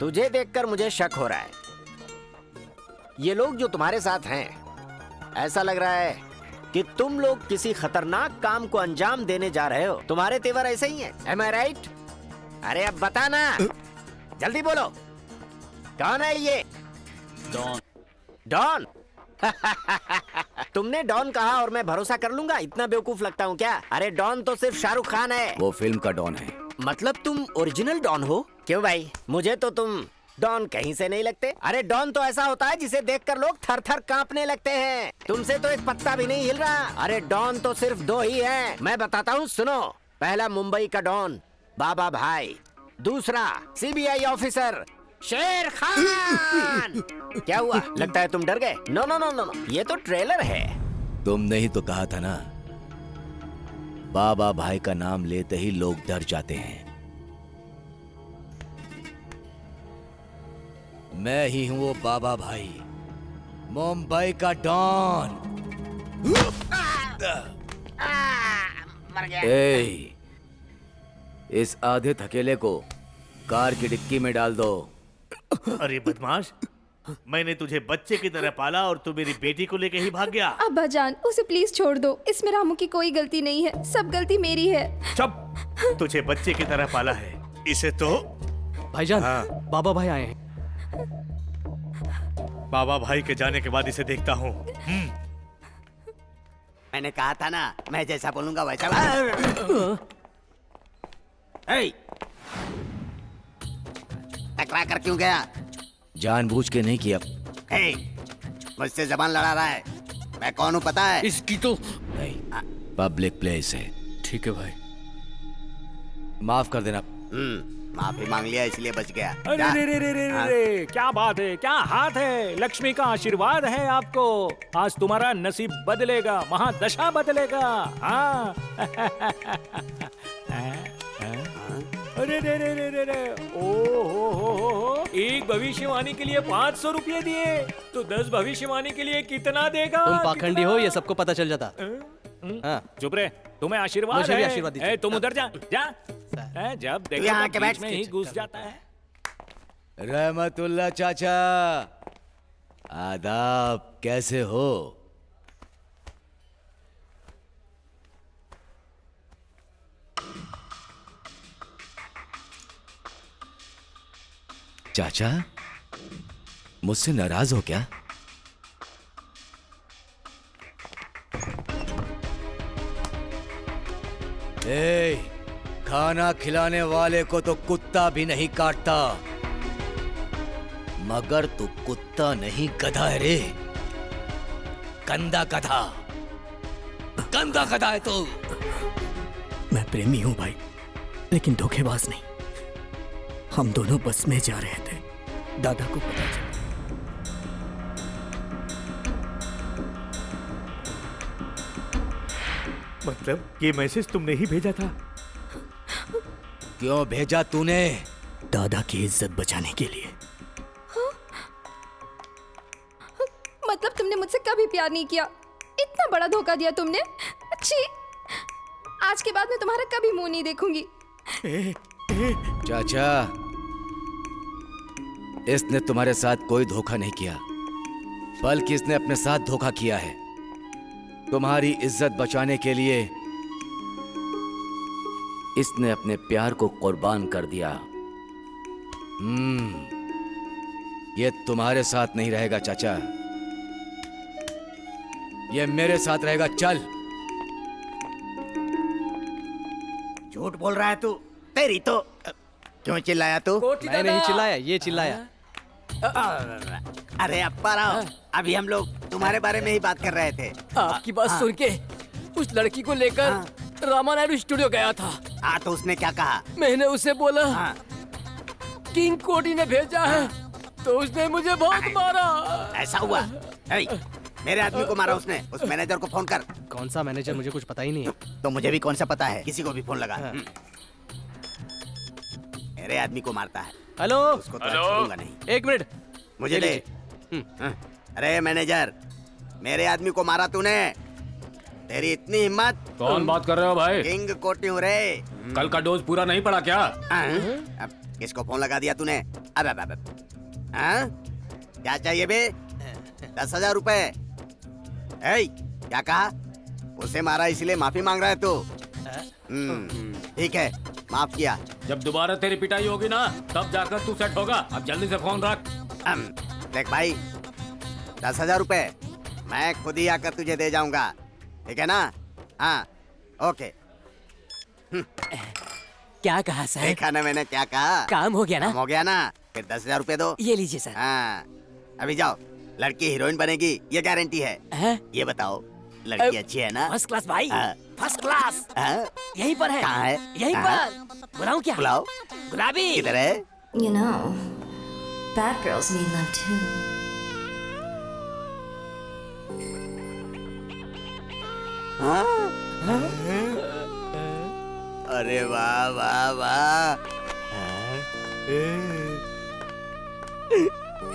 तुझे देखकर मुझे शक हो रहा है। ये लोग जो तुम्हारे साथ हैं, ऐसा लग रहा है कि तुम लोग किसी खतरनाक काम को अंजाम देने जा रहे हो। तुम्हारे तेवर ऐसे ही हैं, am I right? अरे अब बता ना, जल्दी बोलो। कौन है ये? डॉन। डॉन? तुमने डॉन कहा और मैं भरोसा कर लूंगा? इतना बेवकूफ लगता हूँ क्या? अरे डॉन तो सिर्फ शाहरुख खान है। वो फिल्म का डॉन है। मतलब तुम ओरिजिनल डॉन हो? क्यों भाई, मुझे तो तुम डॉन कहीं से नहीं लगते। अरे डॉन तो ऐसा होता है जिसे देखकर लोग थर थर कांपने लगते हैं। तुमसे तो एक पत्ता भी नहीं हिल रहा। अरे डॉन तो सिर्फ 2 ही हैं। मैं बताता हूँ, सुनो। पहला मुंबई का डॉन बाबा भाई, दूसरा सीबीआई ऑफिसर शेर खान। क्या हुआ, लगता है तुम डर गए? नो नो नो नो, ये तो ट्रेलर है। तुमने ही तो कहा था ना, बाबा भाई का नाम लेते ही लोग डर जाते हैं। मैं ही हूं वो बाबा भाई, मुंबई का डॉन। मर गया। ए, इस आधे थकेले को कार की डिक्की में डाल दो। अरे बदमाश, मैंने तुझे बच्चे की तरह पाला और तू मेरी बेटी को लेके ही भाग गया। अब्बा जान, उसे प्लीज छोड़ दो। इसमें रामू की कोई गलती नहीं है, सब गलती मेरी है। चुप, तुझे बच्चे की तरह पाला है, इसे तो। भाईजान, हाँ। बाबा भाई आए हैं। बाबा भाई के जाने के बाद इसे देखता हूँ। मैंने कहा था ना, मैं जैसा बोलूंगा वैसा। टकरा कर क्यों गया? जानबूझ के नहीं किया। मुझसे जबान लड़ा रहा है। मैं कौन हूँ पता है? इसकी तो नहीं, पब्लिक प्लेस है। ठीक है भाई, माफ कर देना। माफी मांग लिया इसलिए बच गया। अरे रे रे रे रे रे, क्या बात है, क्या हाथ है। लक्ष्मी का आशीर्वाद है आपको। आज तुम्हारा नसीब बदलेगा, महादशा बदलेगा। हाँ। अरे रे रे रे रे रे, ओ हो। एक भविष्यवाणी के लिए 500 रुपये दिए, तो 10 भविष्यवाणी के लिए कितना देगा? तुम पाखंडी हो, ये सबको पता चल जाता। चुप रहे, तुम्हें आशीर्वाद मुझे है। भी आशीर्वाद दीजिए। तुम उधर जा जा। जब देखो यहाँ तो के बीच बैठ में ही घुस जाता है। रहमतुल्लाह चाचा, आदाब, कैसे हो? चाचा, मुझसे नाराज हो क्या? ए, खाना खिलाने वाले को तो कुत्ता भी नहीं काटता, मगर तू कुत्ता नहीं गधा है रे, गंदा गधा, गंदा गधा है तू। मैं प्रेमी हूं भाई, लेकिन धोखेबाज नहीं। हम दोनों बस में जा रहे थे, दादा को पता चला। मतलब ये मैसेज तुमने ही भेजा था? क्यों भेजा तूने? दादा की इज्जत बचाने के लिए। मतलब तुमने मुझसे कभी प्यार नहीं किया, इतना बड़ा धोखा दिया तुमने। अच्छी, आज के बाद मैं तुम्हारा कभी मुंह नहीं देखूंगी। चाचा, इसने तुम्हारे साथ कोई धोखा नहीं किया, बल्कि इसने अपने साथ धोखा किया है। तुम्हारी इज्जत बचाने के लिए इसने अपने प्यार को कुर्बान कर दिया। ये तुम्हारे साथ नहीं रहेगा चाचा, ये मेरे साथ रहेगा। चल। झूठ बोल रहा है तू, तेरी तो। क्यों चिल्लाया तू? मैं नहीं चिल्लाया, ये चिल्लाया। अरे अप्पा राव, अभी हम लोग तुम्हारे बारे में ही बात कर रहे थे। आपकी बात सुन के उस लड़की को लेकर रामा नायडू स्टूडियो गया था। हाँ, तो उसने क्या कहा? मैंने उसे बोला किंग कोडी ने भेजा है, तो उसने मुझे बहुत मारा। ऐसा हुआ? मेरे आदमी को मारा उसने। उस मैनेजर को फोन कर। कौन सा मैनेजर? मुझे कुछ पता ही नहीं है। तो मुझे भी कौन सा पता है, किसी को भी फोन लगा। मेरे आदमी को मारता है। हेलो, उसको तो छोड़ूंगा नहीं। एक मिनट मुझे दे। अरे मैनेजर, मेरे आदमी को मारा तूने, तेरी इतनी हिम्मत? कौन बात कर रहे हो भाई? किंग कोटी हूँ रे। कल का डोज पूरा नहीं पड़ा क्या? अब किसको फोन लगा दिया तूने? अब क्या चाहिए बे? 10,000 रुपए। क्या कहा? उसे मारा इसलिए माफी मांग रहा है तू? ठीक है, माफ किया। जब दोबारा तेरी पिटाई होगी ना, तब जाकर तू सेट होगा। अब जल्दी से फोन रख। देख भाई, 10,000 रुपए मैं खुद ही आकर तुझे दे जाऊंगा, ठीक है ना? हाँ, ओके। क्या कहा सर? देखा ना मैंने क्या कहा? काम हो गया ना? काम हो गया ना? फिर 10,000 रुपए दो। ये लीजिए सर। हाँ, अभी जाओ। लड़की हीरोइन बनेगी, ये गारंटी है। ये बताओ, लड़की अच्छी है ना? फर्स्ट क्लास भाई, फर्स्ट क्लास। यहीं पर है। कहाँ है? यहीं पर। बुलाऊं क्या? बुलाओ। गुलाबी किधर है? You know, bad girls need love too. अरे वाह वाह वाह।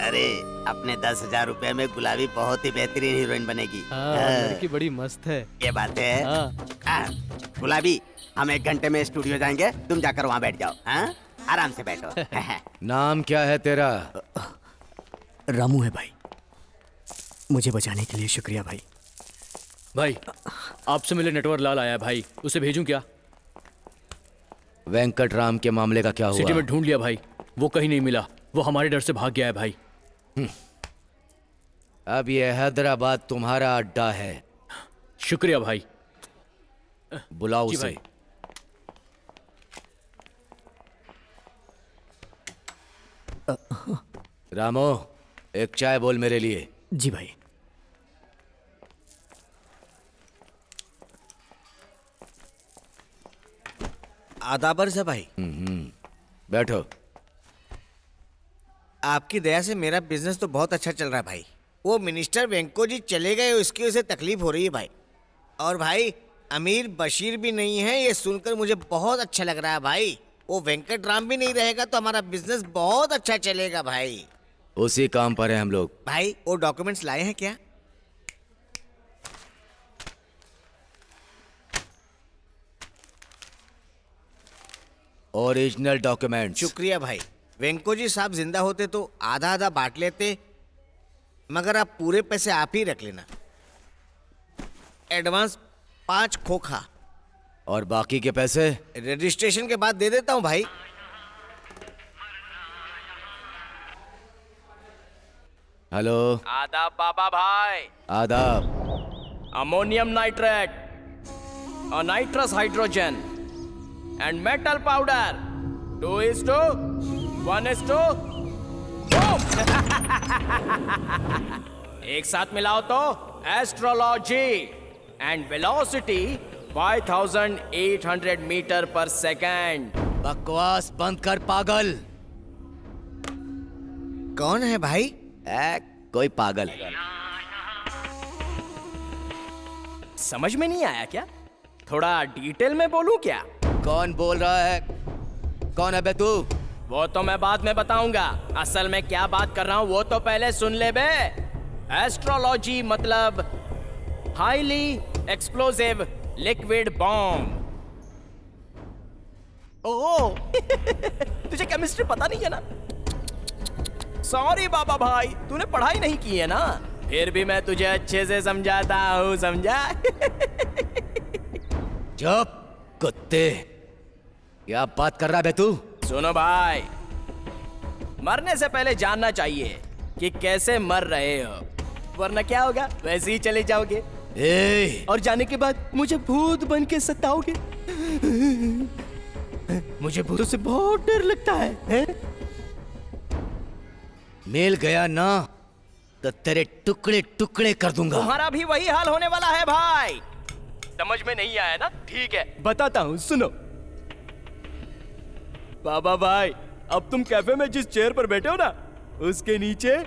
अरे अपने 10,000 रुपए में गुलाबी बहुत ही बेहतरीन हीरोइन बनेगी। लड़की बड़ी मस्त है। ये बात है। गुलाबी, हम 1 घंटे में स्टूडियो जाएंगे, तुम जाकर वहाँ बैठ जाओ। हाँ, आराम से बैठो। नाम क्या है तेरा? रामू है भाई। मुझे बचाने के लिए शुक्रिया भाई। भाई, आपसे मिले नेटवर्क लाल आया है भाई, उसे भेजूं क्या? वेंकट राम के मामले का क्या हुआ? सिटी में ढूंढ लिया भाई, वो कहीं नहीं मिला। वो हमारे डर से भाग गया है भाई। अब ये हैदराबाद तुम्हारा अड्डा है। शुक्रिया भाई। बुलाओ जी उसे। भाई। रामो, एक चाय बोल मेरे लिए। जी भाई। आदाबर से भाई। बैठो। आपकी दया से मेरा बिजनेस तो बहुत अच्छा चल रहा है भाई। वो मिनिस्टर वेंको जी चले गए, उसकी वजह से तकलीफ हो रही है भाई। और भाई, अमीर बशीर भी नहीं है, ये सुनकर मुझे बहुत अच्छा लग रहा है भाई। वो वेंकट राम भी नहीं रहेगा तो हमारा बिजनेस बहुत अच्छा चलेगा भाई। उसी काम पर है हम लोग। भाई, वो डॉक्यूमेंट्स लाए हैं क्या? Original documents. शुक्रिया भाई। वेंको जी साहब जिंदा होते तो आधा आधा बांट लेते, मगर आप पूरे पैसे आप ही रख लेना। एडवांस 5 खोखा और बाकी के पैसे रजिस्ट्रेशन के बाद दे देता हूँ भाई। हेलो। आदाब बाबा भाई। आदाब। अमोनियम नाइट्रेट और nitrous hydrogen and metal powder 2:1:2 एक साथ मिलाओ तो एस्ट्रोलॉजी एंड वेलोसिटी 5800 मीटर पर सेकेंड। बकवास बंद कर पागल। कौन है भाई? कोई पागल। समझ में नहीं आया क्या? थोड़ा डिटेल में बोलूं क्या? कौन बोल रहा है? कौन है बे तू? वो तो मैं बाद में बताऊंगा। असल में क्या बात कर रहा हूं वो तो पहले सुन ले बे। एस्ट्रोलॉजी मतलब हाईली एक्सप्लोसिव लिक्विड बॉम्ब। ओह तुझे केमिस्ट्री पता नहीं है ना? सॉरी बाबा भाई, तूने पढ़ाई नहीं की है ना? फिर भी मैं तुझे अच्छे से समझाता हूँ, समझा? चुप कुत्ते। क्या बात कर रहा है बे तू? सुनो भाई, मरने से पहले जानना चाहिए कि कैसे मर रहे हो, वरना क्या होगा? वैसे ही चले जाओगे। और जाने के बाद मुझे भूत बन के सताओगे। मुझे भूतों से बहुत डर लगता है? मिल गया ना तो तेरे टुकड़े टुकड़े कर दूंगा। तुम्हारा भी वही हाल होने वाला है भाई। समझ में नहीं आया ना? ठीक है बताता हूँ, सुनो। बाबा भाई, अब तुम कैफे में जिस चेयर पर बैठे हो ना, उसके नीचे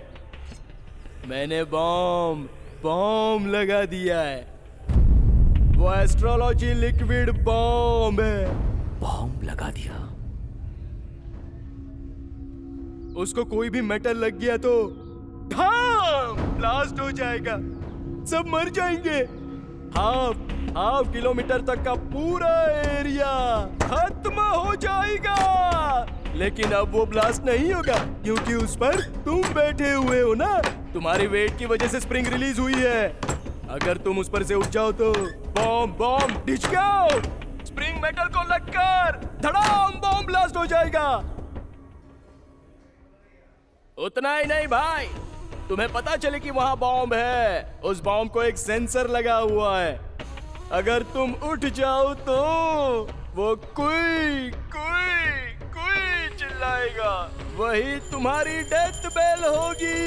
मैंने बॉम्ब लगा दिया है। वो एस्ट्रोलॉजी लिक्विड बॉम्ब है। बॉम्ब लगा दिया? उसको कोई भी मेटल लग गया तो ब्लास्ट हो जाएगा, सब मर जाएंगे। हाफ किलोमीटर तक का पूरा एरिया खत्म हो जाएगा। लेकिन अब वो ब्लास्ट नहीं होगा क्योंकि उस पर तुम बैठे हुए हो ना। तुम्हारी वेट की वजह से स्प्रिंग रिलीज हुई है। अगर तुम उस पर से उठ जाओ तो बॉम्ब डिच जाओ, स्प्रिंग मेटल को लगकर धड़ाम बॉम्ब ब्लास्ट हो जाएगा। उतना ही नहीं भाई, तुम्हें पता चले कि वहां बॉम्ब है, उस बॉम्ब को एक सेंसर लगा हुआ है। अगर तुम उठ जाओ तो वो कुई चिल्लाएगा, वही तुम्हारी डेथ बेल होगी।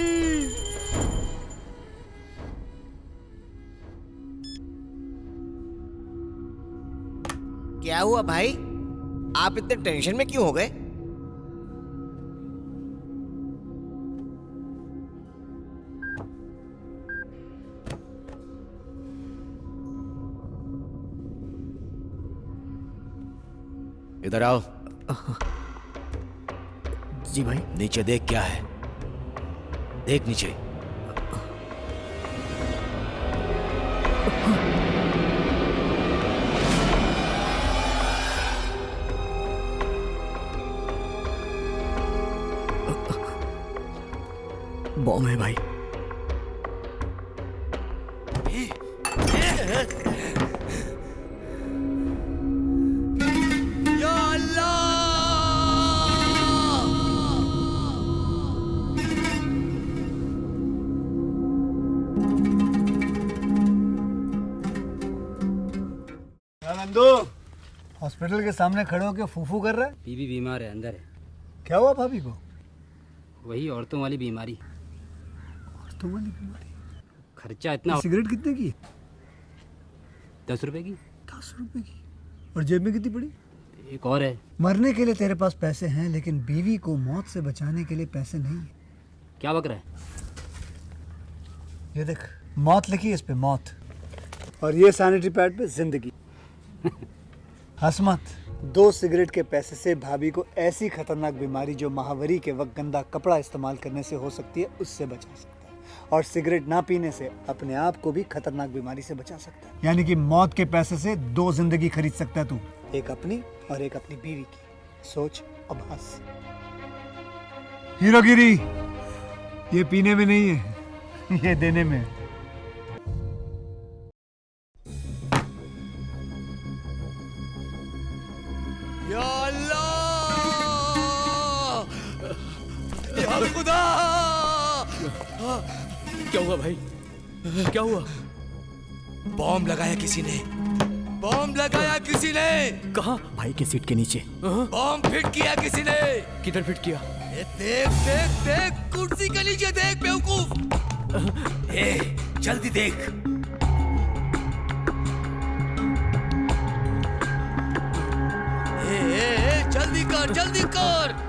क्या हुआ भाई? आप इतने टेंशन में क्यों हो गए? इधर आओ। जी भाई। नीचे देख, क्या है? देख नीचे। बॉम्ब है भाई। हॉस्पिटल के सामने खड़े होकर फूफू कर रहा है। बीबी बीमार है, अंदर है। क्या हुआ भाभी को? वही औरतों वाली बीमारी। औरतों वाली बीमारी? खर्चा इतना। सिगरेट कितने की? 10 रुपए की। 10 रुपए की? और जेब में कितनी पड़ी? एक और है। मरने के लिए तेरे पास पैसे हैं, लेकिन बीवी को मौत से बचाने के लिए पैसे नहीं है। क्या बक रहा है? ये देख, मौत लिखी है इस पे, मौत। और ये सैनिटरी पैड पे जिंदगी। हंस मत। 2 सिगरेट के पैसे से भाभी को ऐसी खतरनाक बीमारी जो महावरी के वक्त गंदा कपड़ा इस्तेमाल करने से हो सकती है, उससे बचा सकता है। और सिगरेट ना पीने से अपने आप को भी खतरनाक बीमारी से बचा सकता है। यानी कि मौत के पैसे से 2 जिंदगी खरीद सकता है तू, एक अपनी और एक अपनी बीवी की। सोच अब हंस। हीरोगिरी ये पीने में नहीं है, ये देने में है। या अल्लाह! या खुदा! क्या हुआ भाई? क्या हुआ? बॉम्ब लगाया किसी ने। बॉम्ब लगाया किसी ने। कहाँ? भाई के सीट के नीचे। बॉम्ब फिट किया किसी ने। किधर फिट किया? देख देख देख, कुर्सी के नीचे देख बेवकूफ। जल्दी देख। जल्दी कर, जल्दी कर।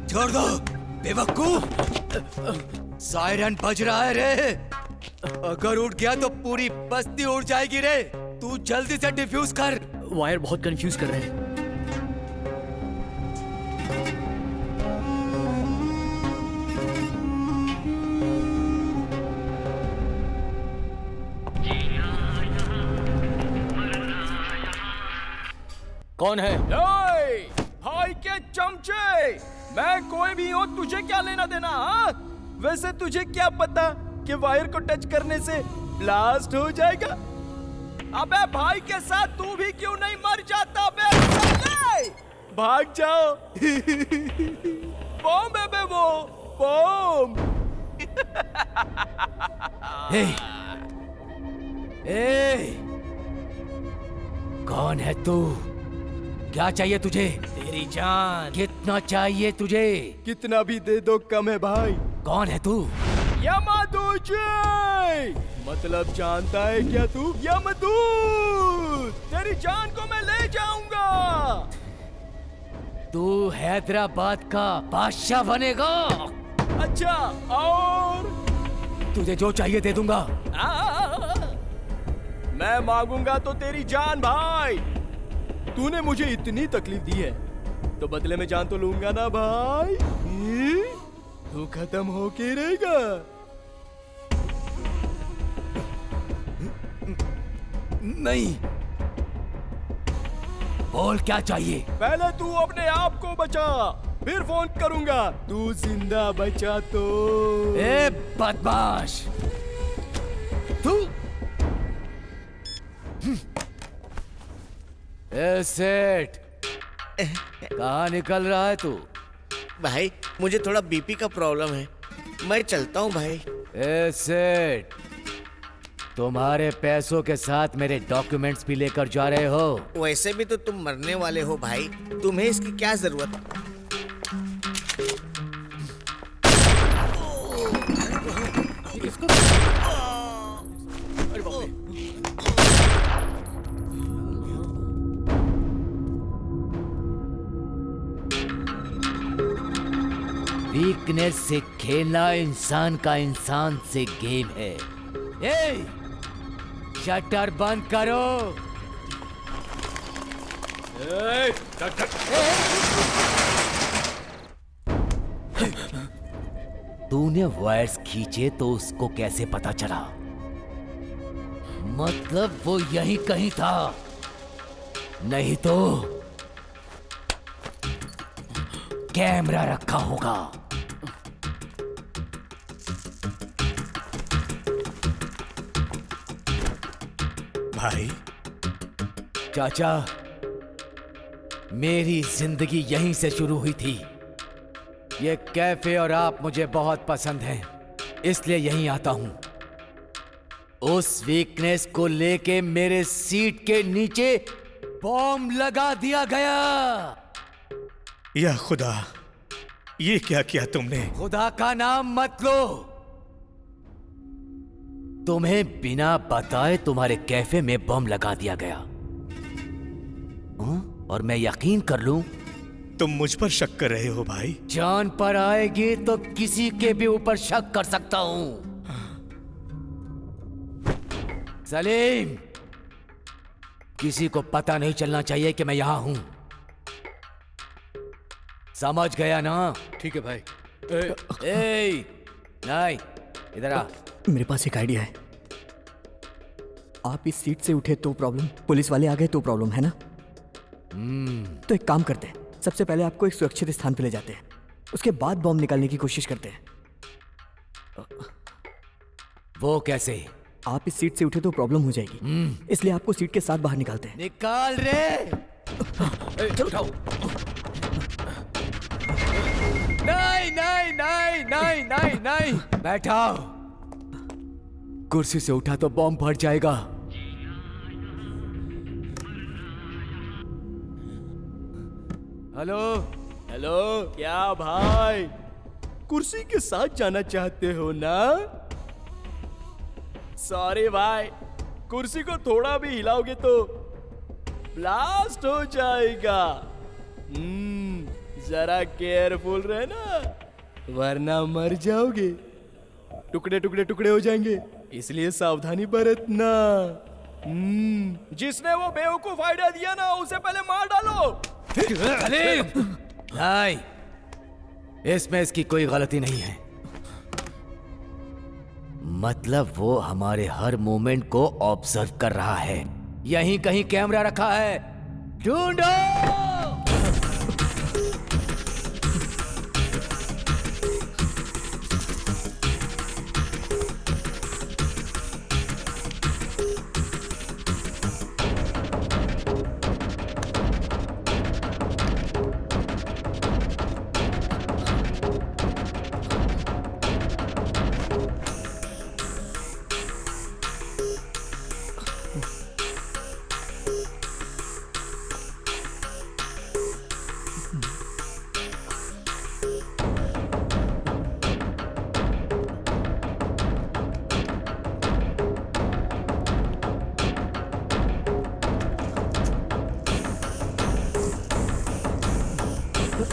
छोड़ दो बेवकूफ। सायरन बज रहा है रे। अगर उठ गया तो पूरी बस्ती उड़ जाएगी रे। तू जल्दी से डिफ्यूज कर। वायर बहुत कंफ्यूज कर रहे हैं। कौन है? भाई के चमचे, मैं कोई भी हूँ, तुझे क्या लेना देना? हाँ? वैसे तुझे क्या पता कि वायर को टच करने से ब्लास्ट हो जाएगा? अबे भाई के साथ तू भी क्यों नहीं मर जाता बे? भाग जाओ। बॉम्ब है बे वो, बॉम्ब। कौन है तू? क्या चाहिए तुझे? तेरी जान। कितना चाहिए तुझे? कितना भी दे दो कम है भाई। कौन है तू? यमदूत। मतलब जानता है क्या तू? यमदूत। तेरी जान को मैं ले जाऊंगा। तू हैदराबाद का बादशाह बनेगा। अच्छा, और? तुझे जो चाहिए दे दूंगा। मैं मांगूंगा तो तेरी जान भाई। तूने मुझे इतनी तकलीफ दी है तो बदले में जान तो लूंगा ना भाई। तू खत्म होके रहेगा। नहीं। बोल क्या चाहिए? पहले तू अपने आप को बचा, फिर फोन करूंगा। तू जिंदा बचा तो। ए बदमाश, तू सेठ कहाँ निकल रहा है तू? भाई मुझे थोड़ा बीपी का प्रॉब्लम है, मैं चलता हूँ भाई। सेठ, तुम्हारे पैसों के साथ मेरे डॉक्यूमेंट्स भी लेकर जा रहे हो? वैसे भी तो तुम मरने वाले हो भाई, तुम्हें इसकी क्या जरूरत? वीकनेस से खेलना इंसान का इंसान से गेम है। शटर बंद करो। तूने वायर्स खींचे तो उसको कैसे पता चला? मतलब वो यहीं कहीं था, नहीं तो कैमरा रखा होगा। भाई चाचा, मेरी जिंदगी यहीं से शुरू हुई थी। ये कैफे और आप मुझे बहुत पसंद हैं, इसलिए यहीं आता हूं। उस वीकनेस को लेके मेरे सीट के नीचे बॉम्ब लगा दिया गया। या खुदा, ये क्या किया तुमने? खुदा का नाम मत लो। तुम्हें बिना बताए तुम्हारे कैफे में बम लगा दिया गया। और मैं यकीन कर लूं? तुम मुझ पर शक कर रहे हो भाई? जान पर आएगी तो किसी के भी ऊपर शक कर सकता हूं। सलीम, किसी को पता नहीं चलना चाहिए कि मैं यहां हूं। समझ गया ना? ठीक है भाई। ए, नहीं, इधर आ। मेरे पास एक आइडिया है। आप इस सीट से उठे तो प्रॉब्लम, पुलिस वाले आ गए तो प्रॉब्लम है ना? तो एक काम करते हैं, सबसे पहले आपको एक सुरक्षित स्थान पे ले जाते हैं, उसके बाद बॉम्ब निकालने की कोशिश करते हैं। वो कैसे? आप इस सीट से उठे तो प्रॉब्लम हो जाएगी, इसलिए आपको सीट के साथ बाहर निकालते हैं। निकाल रे। उठाओ। नहीं नहीं नहीं नहीं नहीं नहीं, बैठाओ। कुर्सी से उठा तो बॉम्ब फट जाएगा। हेलो हेलो, क्या भाई कुर्सी के साथ जाना चाहते हो ना? सॉरी भाई, कुर्सी को थोड़ा भी हिलाओगे तो ब्लास्ट हो जाएगा। जरा केयरफुल रहना, वरना मर जाओगे, टुकड़े टुकड़े टुकड़े हो जाएंगे, इसलिए सावधानी बरतना। जिसने वो बेवकूफ आइडिया दिया ना, उसे पहले मार डालो। नहीं, इसमें इसकी कोई गलती नहीं है। मतलब वो हमारे हर मूवमेंट को ऑब्जर्व कर रहा है। यहीं कहीं कैमरा रखा है, ढूंढो।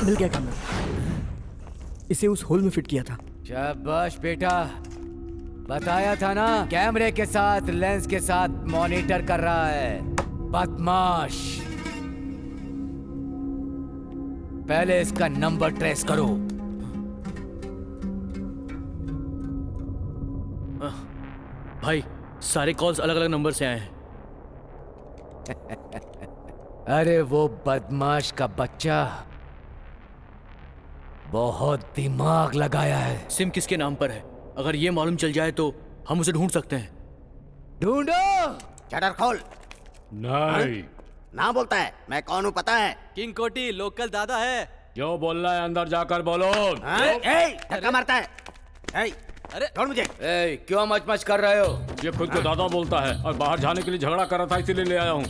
मिल गया कैमरा, इसे उस होल में फिट किया था। शाबाश बेटा, बताया था ना, कैमरे के साथ लेंस के साथ मॉनिटर कर रहा है, बदमाश। पहले इसका नंबर ट्रेस करो। भाई सारे कॉल्स अलग अलग नंबर से आए हैं। अरे वो बदमाश का बच्चा बहुत दिमाग लगाया है। सिम किसके नाम पर है? अगर ये मालूम चल जाए तो हम उसे ढूंढ सकते हैं। ढूंढो। शटर खोल। नहीं। ना बोलता है, मैं कौन हूँ पता है? किंग कोटी लोकल दादा है। जो बोलना है अंदर जाकर बोलो। धक्का मारता है। अरे छोड़ मुझे। क्यों मच मच कर रहे हो? ये खुद को दादा बोलता है और बाहर जाने के लिए झगड़ा कर रहा था, इसीलिए ले आया हूँ।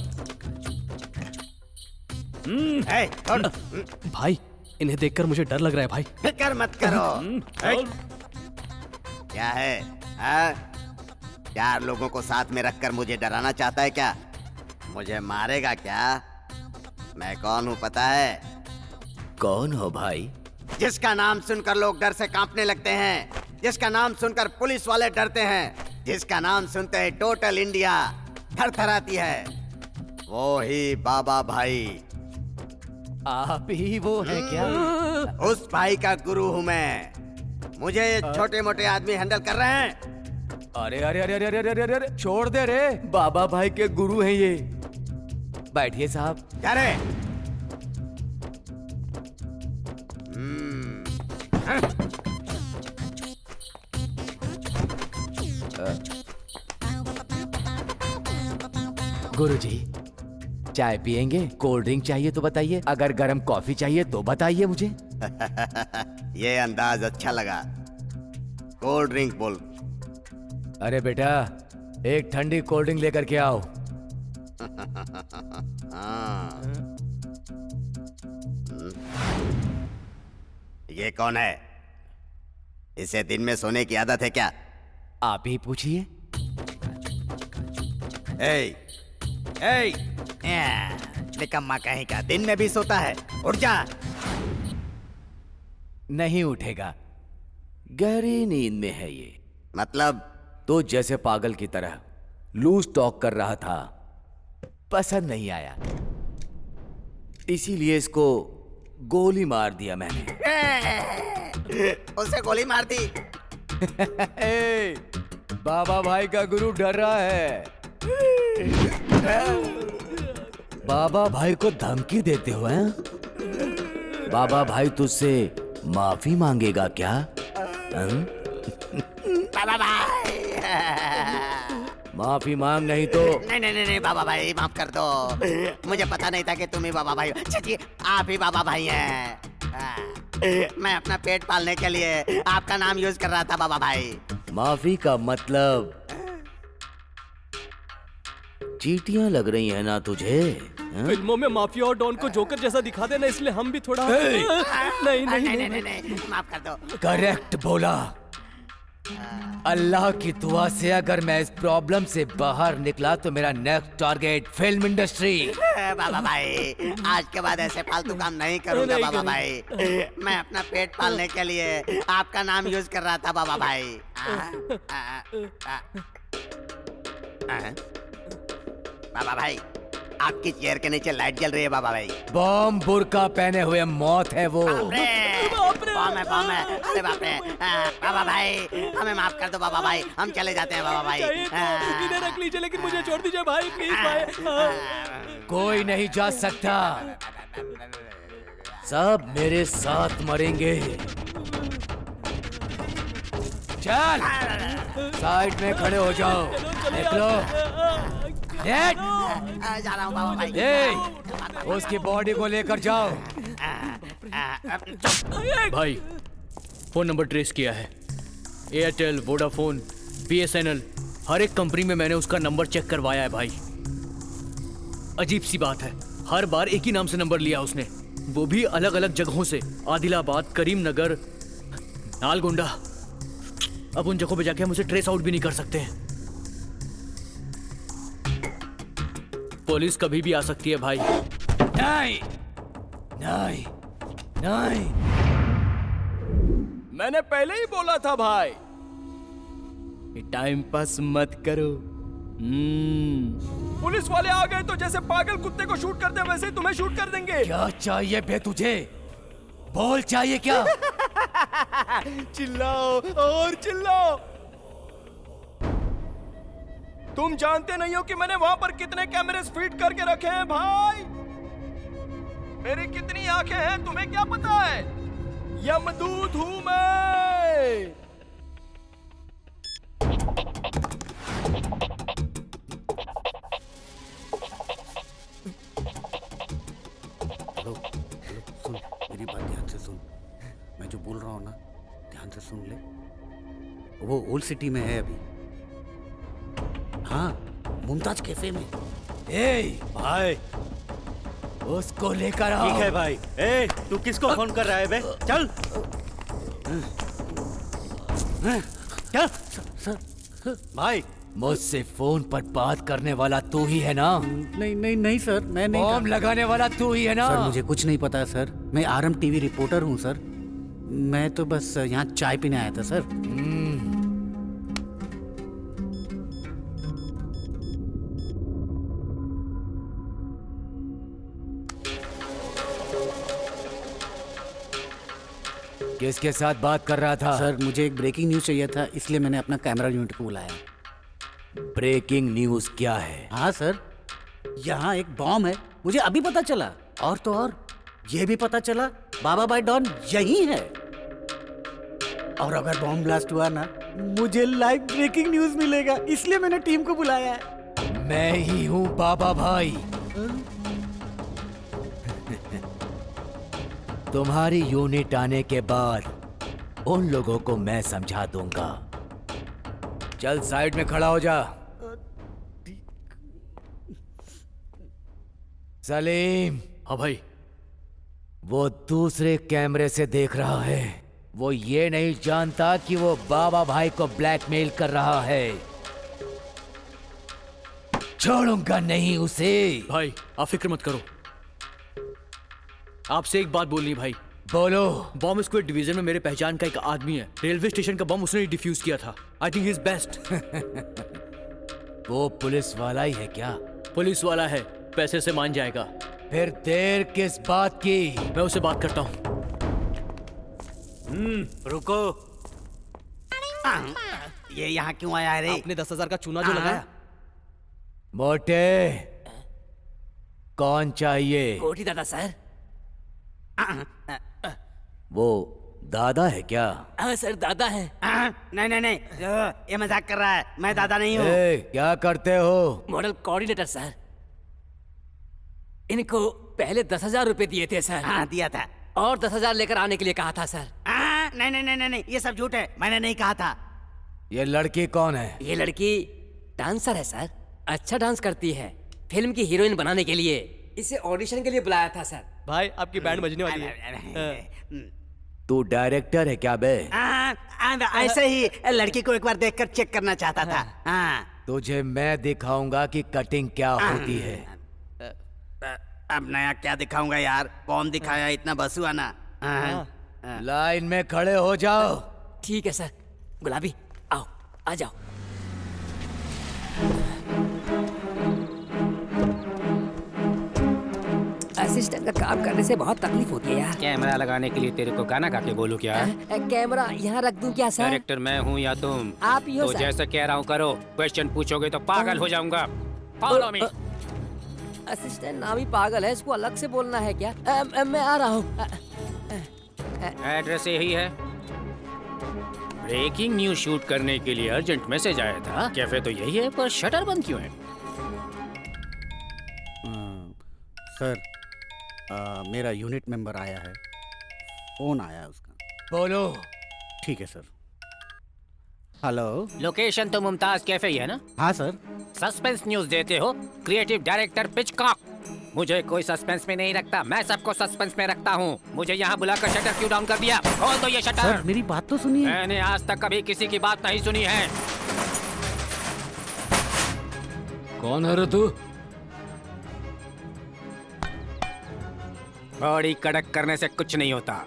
भाई इन्हें देखकर मुझे डर लग रहा है भाई। फिक्र मत करो। क्या है? चार लोगों को साथ में रखकर मुझे डराना चाहता है क्या? मुझे मारेगा क्या? मैं कौन हूँ पता है? कौन हो भाई? जिसका नाम सुनकर लोग डर से कांपने लगते हैं, जिसका नाम सुनकर पुलिस वाले डरते हैं, जिसका नाम सुनते ही टोटल इंडिया थरथराती है, वो ही बाबा भाई। आप ही वो है क्या? उस भाई का गुरु हूँ मैं। मुझे छोटे मोटे आदमी हैंडल कर रहे हैं। अरे अरे अरे अरे अरे अरे अरे, छोड़ दे रे, बाबा भाई के गुरु हैं ये। बैठिए साहब। क्या रे? गुरुजी, चाय पियेंगे? कोल्ड ड्रिंक चाहिए तो बताइए, अगर गर्म कॉफी चाहिए तो बताइए मुझे। ये अंदाज अच्छा लगा। कोल्ड ड्रिंक बोल। अरे बेटा, एक ठंडी कोल्ड ड्रिंक लेकर के आओ। ये कौन है? इसे दिन में सोने की आदत है क्या? आप ही पूछिए। निकम्मा कहीं का, दिन में भी सोता है। उठ जा। नहीं उठेगा, गहरी नींद में है ये। मतलब? तो जैसे पागल की तरह लूज टॉक कर रहा था, पसंद नहीं आया, इसीलिए इसको गोली मार दिया मैंने। उसे गोली मार दी। ए, बाबा भाई का गुरु डर रहा है। बाबा भाई को धमकी देते हो हैं? बाबा भाई तुझसे माफी मांगेगा क्या? बाबा भाई माफी मांग, नहीं तो नहीं बाबा भाई माफ कर दो। मुझे पता नहीं था कि तुम ही बाबा भाई हो। चाची आप ही बाबा भाई हैं। मैं अपना पेट पालने के लिए आपका नाम यूज कर रहा था बाबा भाई। माफी का मतलब चीटियां लग रही है ना तुझे? फिल्मों में माफिया और डॉन को जोकर जैसा दिखाते ना, इसलिए हम भी थोड़ा नहीं माफ कर दो। करेक्ट बोला। अल्लाह की दुआ से अगर मैं इस प्रॉब्लम से बाहर निकला तो मेरा नेक्स्ट टारगेट फिल्म इंडस्ट्री। बाबा भाई आज के बाद ऐसे फालतू काम नहीं करूंगा बाबा भाई। मैं अपना पेट पालने के लिए आपका नाम यूज कर रहा था बाबा भाई। बाबा भाई आपकी चेयर के नीचे लाइट जल रही है बाबा भाई। बॉम्ब बुर्का पहने हुए मौत है वो। बॉम्ब है बॉम्ब है। अरे बाप रे बाबा भाई हमें माफ कर दो बाबा भाई, हम चले जाते हैं बाबा भाई। इन्हें रख लीजिए लेकिन मुझे छोड़ दीजिए भाई प्लीज भाई। कोई नहीं जा सकता, सब मेरे साथ मरेंगे। चल साइड में खड़े हो जाओ, निकलो। जा रहा हूँ बाबा भाई। उसकी बॉडी को लेकर जाओ। भाई फोन नंबर ट्रेस किया है। एयरटेल, वोडाफोन, BSNL, हर एक कंपनी में मैंने उसका नंबर चेक करवाया है भाई। अजीब सी बात है, हर बार एक ही नाम से नंबर लिया उसने, वो भी अलग अलग जगहों से। आदिलाबाद, करीमनगर, नालगोंडा। अब उन जगहों पे जाके हम उसे ट्रेस आउट भी नहीं कर सकते हैं। पुलिस कभी भी आ सकती है भाई। नहीं नहीं नहीं, मैंने पहले ही बोला था भाई। टाइम पास मत करो। पुलिस वाले आ गए तो जैसे पागल कुत्ते को शूट करते वैसे ही तुम्हें शूट कर देंगे। क्या चाहिए बे तुझे? बोल चाहिए क्या? चिल्लाओ और चिल्लाओ। तुम जानते नहीं हो कि मैंने वहां पर कितने कैमरे फिट करके रखे हैं भाई। मेरी कितनी आंखें हैं तुम्हें क्या पता है? यमदूत हूं मैं। हेलो सुन, मेरी बात ध्यान से सुन। मैं जो बोल रहा हूँ ना ध्यान से सुन ले। वो ओल्ड सिटी में है अभी। हाँ, मुमताज कैफे में। ए भाई उसको लेकर आओ। ठीक है भाई। ए तू किसको फोन कर रहा है बे? चल चल भाई। मुझसे फोन पर बात करने वाला तू ही है ना? नहीं सर, मैं नहीं। बॉम्ब लगाने वाला तू ही है ना? सर मुझे कुछ नहीं पता सर, मैं RM TV रिपोर्टर हूँ सर। मैं तो बस यहाँ चाय पीने आया था सर। किसके साथ बात कर रहा था? सर मुझे एक ब्रेकिंग न्यूज चाहिए था, इसलिए मैंने अपना कैमरा यूनिट को बुलाया। ब्रेकिंग न्यूज क्या है? हाँ सर, यहाँ एक बॉम्ब है, मुझे अभी पता चला। और तो और ये भी पता चला बाबा भाई डॉन यही है। और अगर बॉम्ब ब्लास्ट हुआ ना, मुझे लाइव ब्रेकिंग न्यूज मिलेगा, इसलिए मैंने टीम को बुलाया है। मैं ही हूँ बाबा भाई। तुम्हारी यूनिट आने के बाद उन लोगों को मैं समझा दूंगा। चल साइड में खड़ा हो जा। सलीम। हाँ भाई। वो दूसरे कैमरे से देख रहा है, वो ये नहीं जानता कि वो बाबा भाई को ब्लैकमेल कर रहा है। छोड़ूंगा नहीं उसे। भाई आप फिक्र मत करो, आपसे एक बात बोलनी भाई। बोलो। बॉम्ब स्क्वाड डिवीजन में मेरे पहचान का एक आदमी है, रेलवे स्टेशन का बम उसने ही डिफ्यूज किया था। I think he is best. वो पुलिस वाला ही है क्या? पुलिस वाला है, पैसे से मान जाएगा। फिर देर किस बात की? मैं उससे बात करता हूँ। रुको। ये यहाँ क्यों आया है रे? आपने 10,000 का चूना जो लगाया। मोटे, कौन चाहिए? कोठी दादा सर। वो दादा है क्या? हाँ सर, दादा है। नहीं नहीं नहीं, ये मजाक कर रहा है, मैं दादा नहीं हूँ। क्या करते हो? Model coordinator sir. इनको पहले 10,000 रुपए दिए थे सर। हाँ दिया था। और 10,000 लेकर आने के लिए कहा था सर। नहीं नहीं नहीं नहीं, ये सब झूठ है, मैंने नहीं कहा था। ये लड़की कौन है? ये लड़की डांसर है सर। अच्छा डांस करती है। फिल्म की हीरोइन बनाने के लिए इसे ऑडिशन के लिए बुलाया था सर। भाई आपकी बैंड बजने वाली है। तू डायरेक्टर है क्या बे? ऐसे ही लड़की को एक बार देखकर चेक करना चाहता था। तुझे मैं दिखाऊंगा कि कटिंग क्या होती है। अब नया क्या दिखाऊंगा यार, बॉम्ब दिखाया, इतना बसुआना। लाइन में खड़े हो जाओ। ठीक है सर। गुलाबी आओ, आ जाओ। असिस्टेंट का काम करने से बहुत तकलीफ होती है यार। कैमरा लगाने के लिए तेरे को गाना गा के बोलूं क्या? कैमरा यहाँ रख दूं क्या सर? डायरेक्टर मैं हूँ या तुम? आप ही हो तो सर। जैसा कह रहा हूँ करो। क्वेश्चन पूछोगे तो पागल हो जाऊंगा। Follow me. असिस्टेंट नाम ही पागल है, इसको अलग से बोलना है क्या? मैं आ रहा हूँ। एड्रेस यही है। ब्रेकिंग न्यूज शूट करने के लिए अर्जेंट मैसेज आया था। कैफे तो यही है, पर शटर बंद क्यों है? सर, मेरा यूनिट मेंबर आया है, फोन आया उसका। बोलो। ठीक है सर। हेलो। लोकेशन तो मुमताज कैफे ही है ना? हाँ सर। सस्पेंस न्यूज देते हो? Creative director Pitchcock. मुझे कोई सस्पेंस में नहीं रखता, मैं सबको सस्पेंस में रखता हूँ। मुझे यहाँ बुलाकर शटर क्यों डाउन कर दिया? खोल दो ये शटर। सर मेरी बात तो सुनिए। मैंने आज तक कभी किसी की बात नहीं सुनी है। कौन है रे तू? बॉडी कड़क करने से कुछ नहीं होता,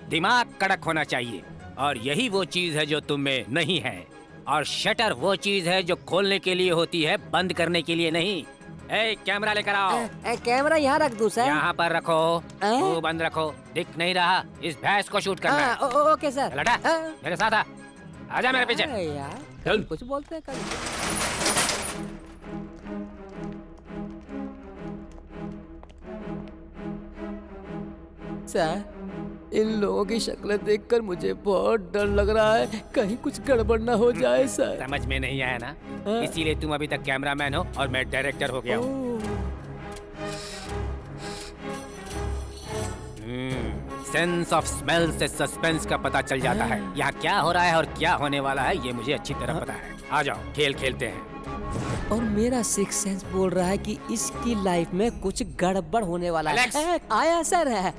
दिमाग कड़क होना चाहिए। और यही वो चीज है जो तुम में नहीं है। और शटर वो चीज है जो खोलने के लिए होती है, बंद करने के लिए नहीं। ए, कैमरा लेकर आओ। कैमरा यहाँ रख दूं सर? यहाँ पर रखो। मुंह बंद रखो, दिख नहीं रहा। इस भैंस को शूट करना है। Okay sir. लटा, मेरे साथ आ। आजा मेरे पीछे। यार चल, कुछ बोलते हैं कल। सर, इन लोगों की शक्लें देखकर मुझे बहुत डर लग रहा है, कहीं कुछ गड़बड़ ना हो जाए सर। समझ में नहीं आया ना? इसीलिए तुम अभी तक कैमरामैन हो और मैं डायरेक्टर हो गया हूँ। सेंस ऑफ स्मेल से सस्पेंस का पता चल जाता है। यहाँ क्या हो रहा है और क्या होने वाला है ये मुझे अच्छी तरह पता है। आ जाओ, खेल खेलते हैं। और मेरा सिक्स सेंस बोल रहा है कि इसकी लाइफ में कुछ गड़बड़ होने वाला है। आया सर है।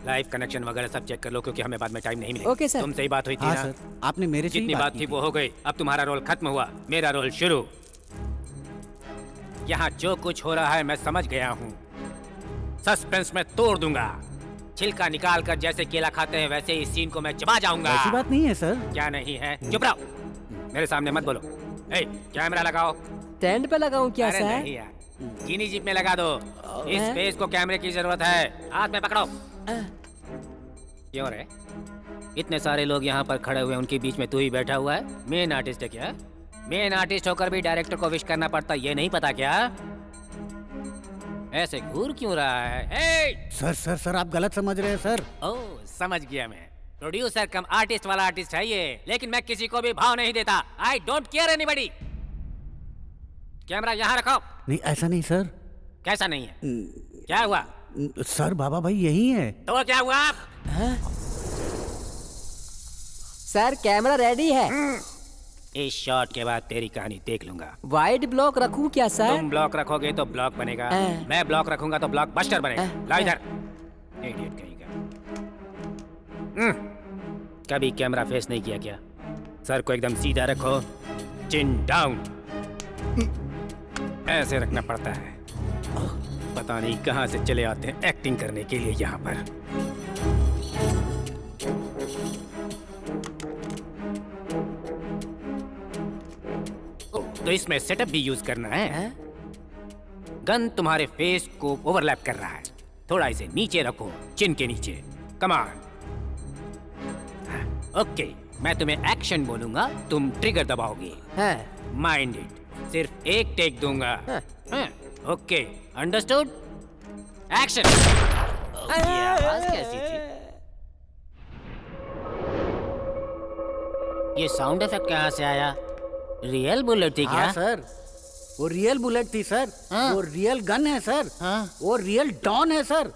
लाइव कनेक्शन वगैरह सब चेक कर लो, क्योंकि हमें बाद में टाइम नहीं मिलेगा। Okay sir. तुमसे ही बात हुई थी हाँ ना? सर, आपने मेरे से जितनी बात थी वो हो गई। अब तुम्हारा रोल खत्म हुआ, मेरा रोल शुरू। यहाँ जो कुछ हो रहा है मैं समझ गया हूँ। सस्पेंस में तोड़ दूंगा। छिलका निकाल कर जैसे केला खाते हैं वैसे इस सीन को मैं चबा जाऊंगा। ऐसी बात नहीं है सर। क्या नहीं है? चुप रहो, मेरे सामने मत बोलो। ए, कैमरा लगाओ। स्टैंड पे लगाऊं क्या अरे सर? नहीं यार, चीनी जीप में लगा दो। इस फेस को कैमरे की जरूरत है। हाथ में पकड़ो। क्यों रे? इतने सारे लोग यहाँ पर खड़े हुए, उनके बीच में तू ही बैठा हुआ है। मेन आर्टिस्ट है क्या? मेन आर्टिस्ट होकर भी डायरेक्टर को विश करना पड़ता, ये नहीं पता क्या? ऐसे घूर क्यों रहा है? हे! सर सर सर, आप गलत समझ रहे हैं सर। ओह, समझ गया मैं। प्रोड्यूसर कम आर्टिस्ट वाला आर्टिस्ट है ये, लेकिन मैं किसी को भी भाव नहीं देता। I don't care anybody. Camera यहाँ रखो। नहीं ऐसा नहीं सर। कैसा नहीं है? क्या हुआ? सर बाबा भाई यही है। तो क्या हुआ? सर कैमरा रेडी है। इस शॉट के बाद तेरी कहानी देख लूंगा। वाइड ब्लॉक रखूं क्या सर? तुम ब्लॉक रखोगे तो ब्लॉक बनेगा, मैं ब्लॉक रखूंगा तो ब्लॉक बस्टर बनेगा। ला इधर, इडियट कहीं का। कभी कैमरा फेस नहीं किया क्या? सर को एकदम सीधा रखो, चिन डाउन। ऐसे रखना पड़ता है। पता नहीं कहां से चले आते हैं एक्टिंग करने के लिए यहाँ पर। तो इसमें सेटअप भी यूज करना है। गन तुम्हारे फेस को ओवरलैप कर रहा है। थोड़ा इसे नीचे रखो, चिन के नीचे। Come on. ओके, मैं तुम्हें एक्शन बोलूंगा, तुम ट्रिगर दबाओगे। Mind it. सिर्फ एक टेक दूंगा। Okay, understood? एक्शन। ये आवाज कैसी थी? ये साउंड इफेक्ट कहाँ से आया? रियल बुलेट थी क्या? हाँ सर, वो रियल बुलेट थी सर। वो रियल गन है सर। वो रियल डॉन है सर।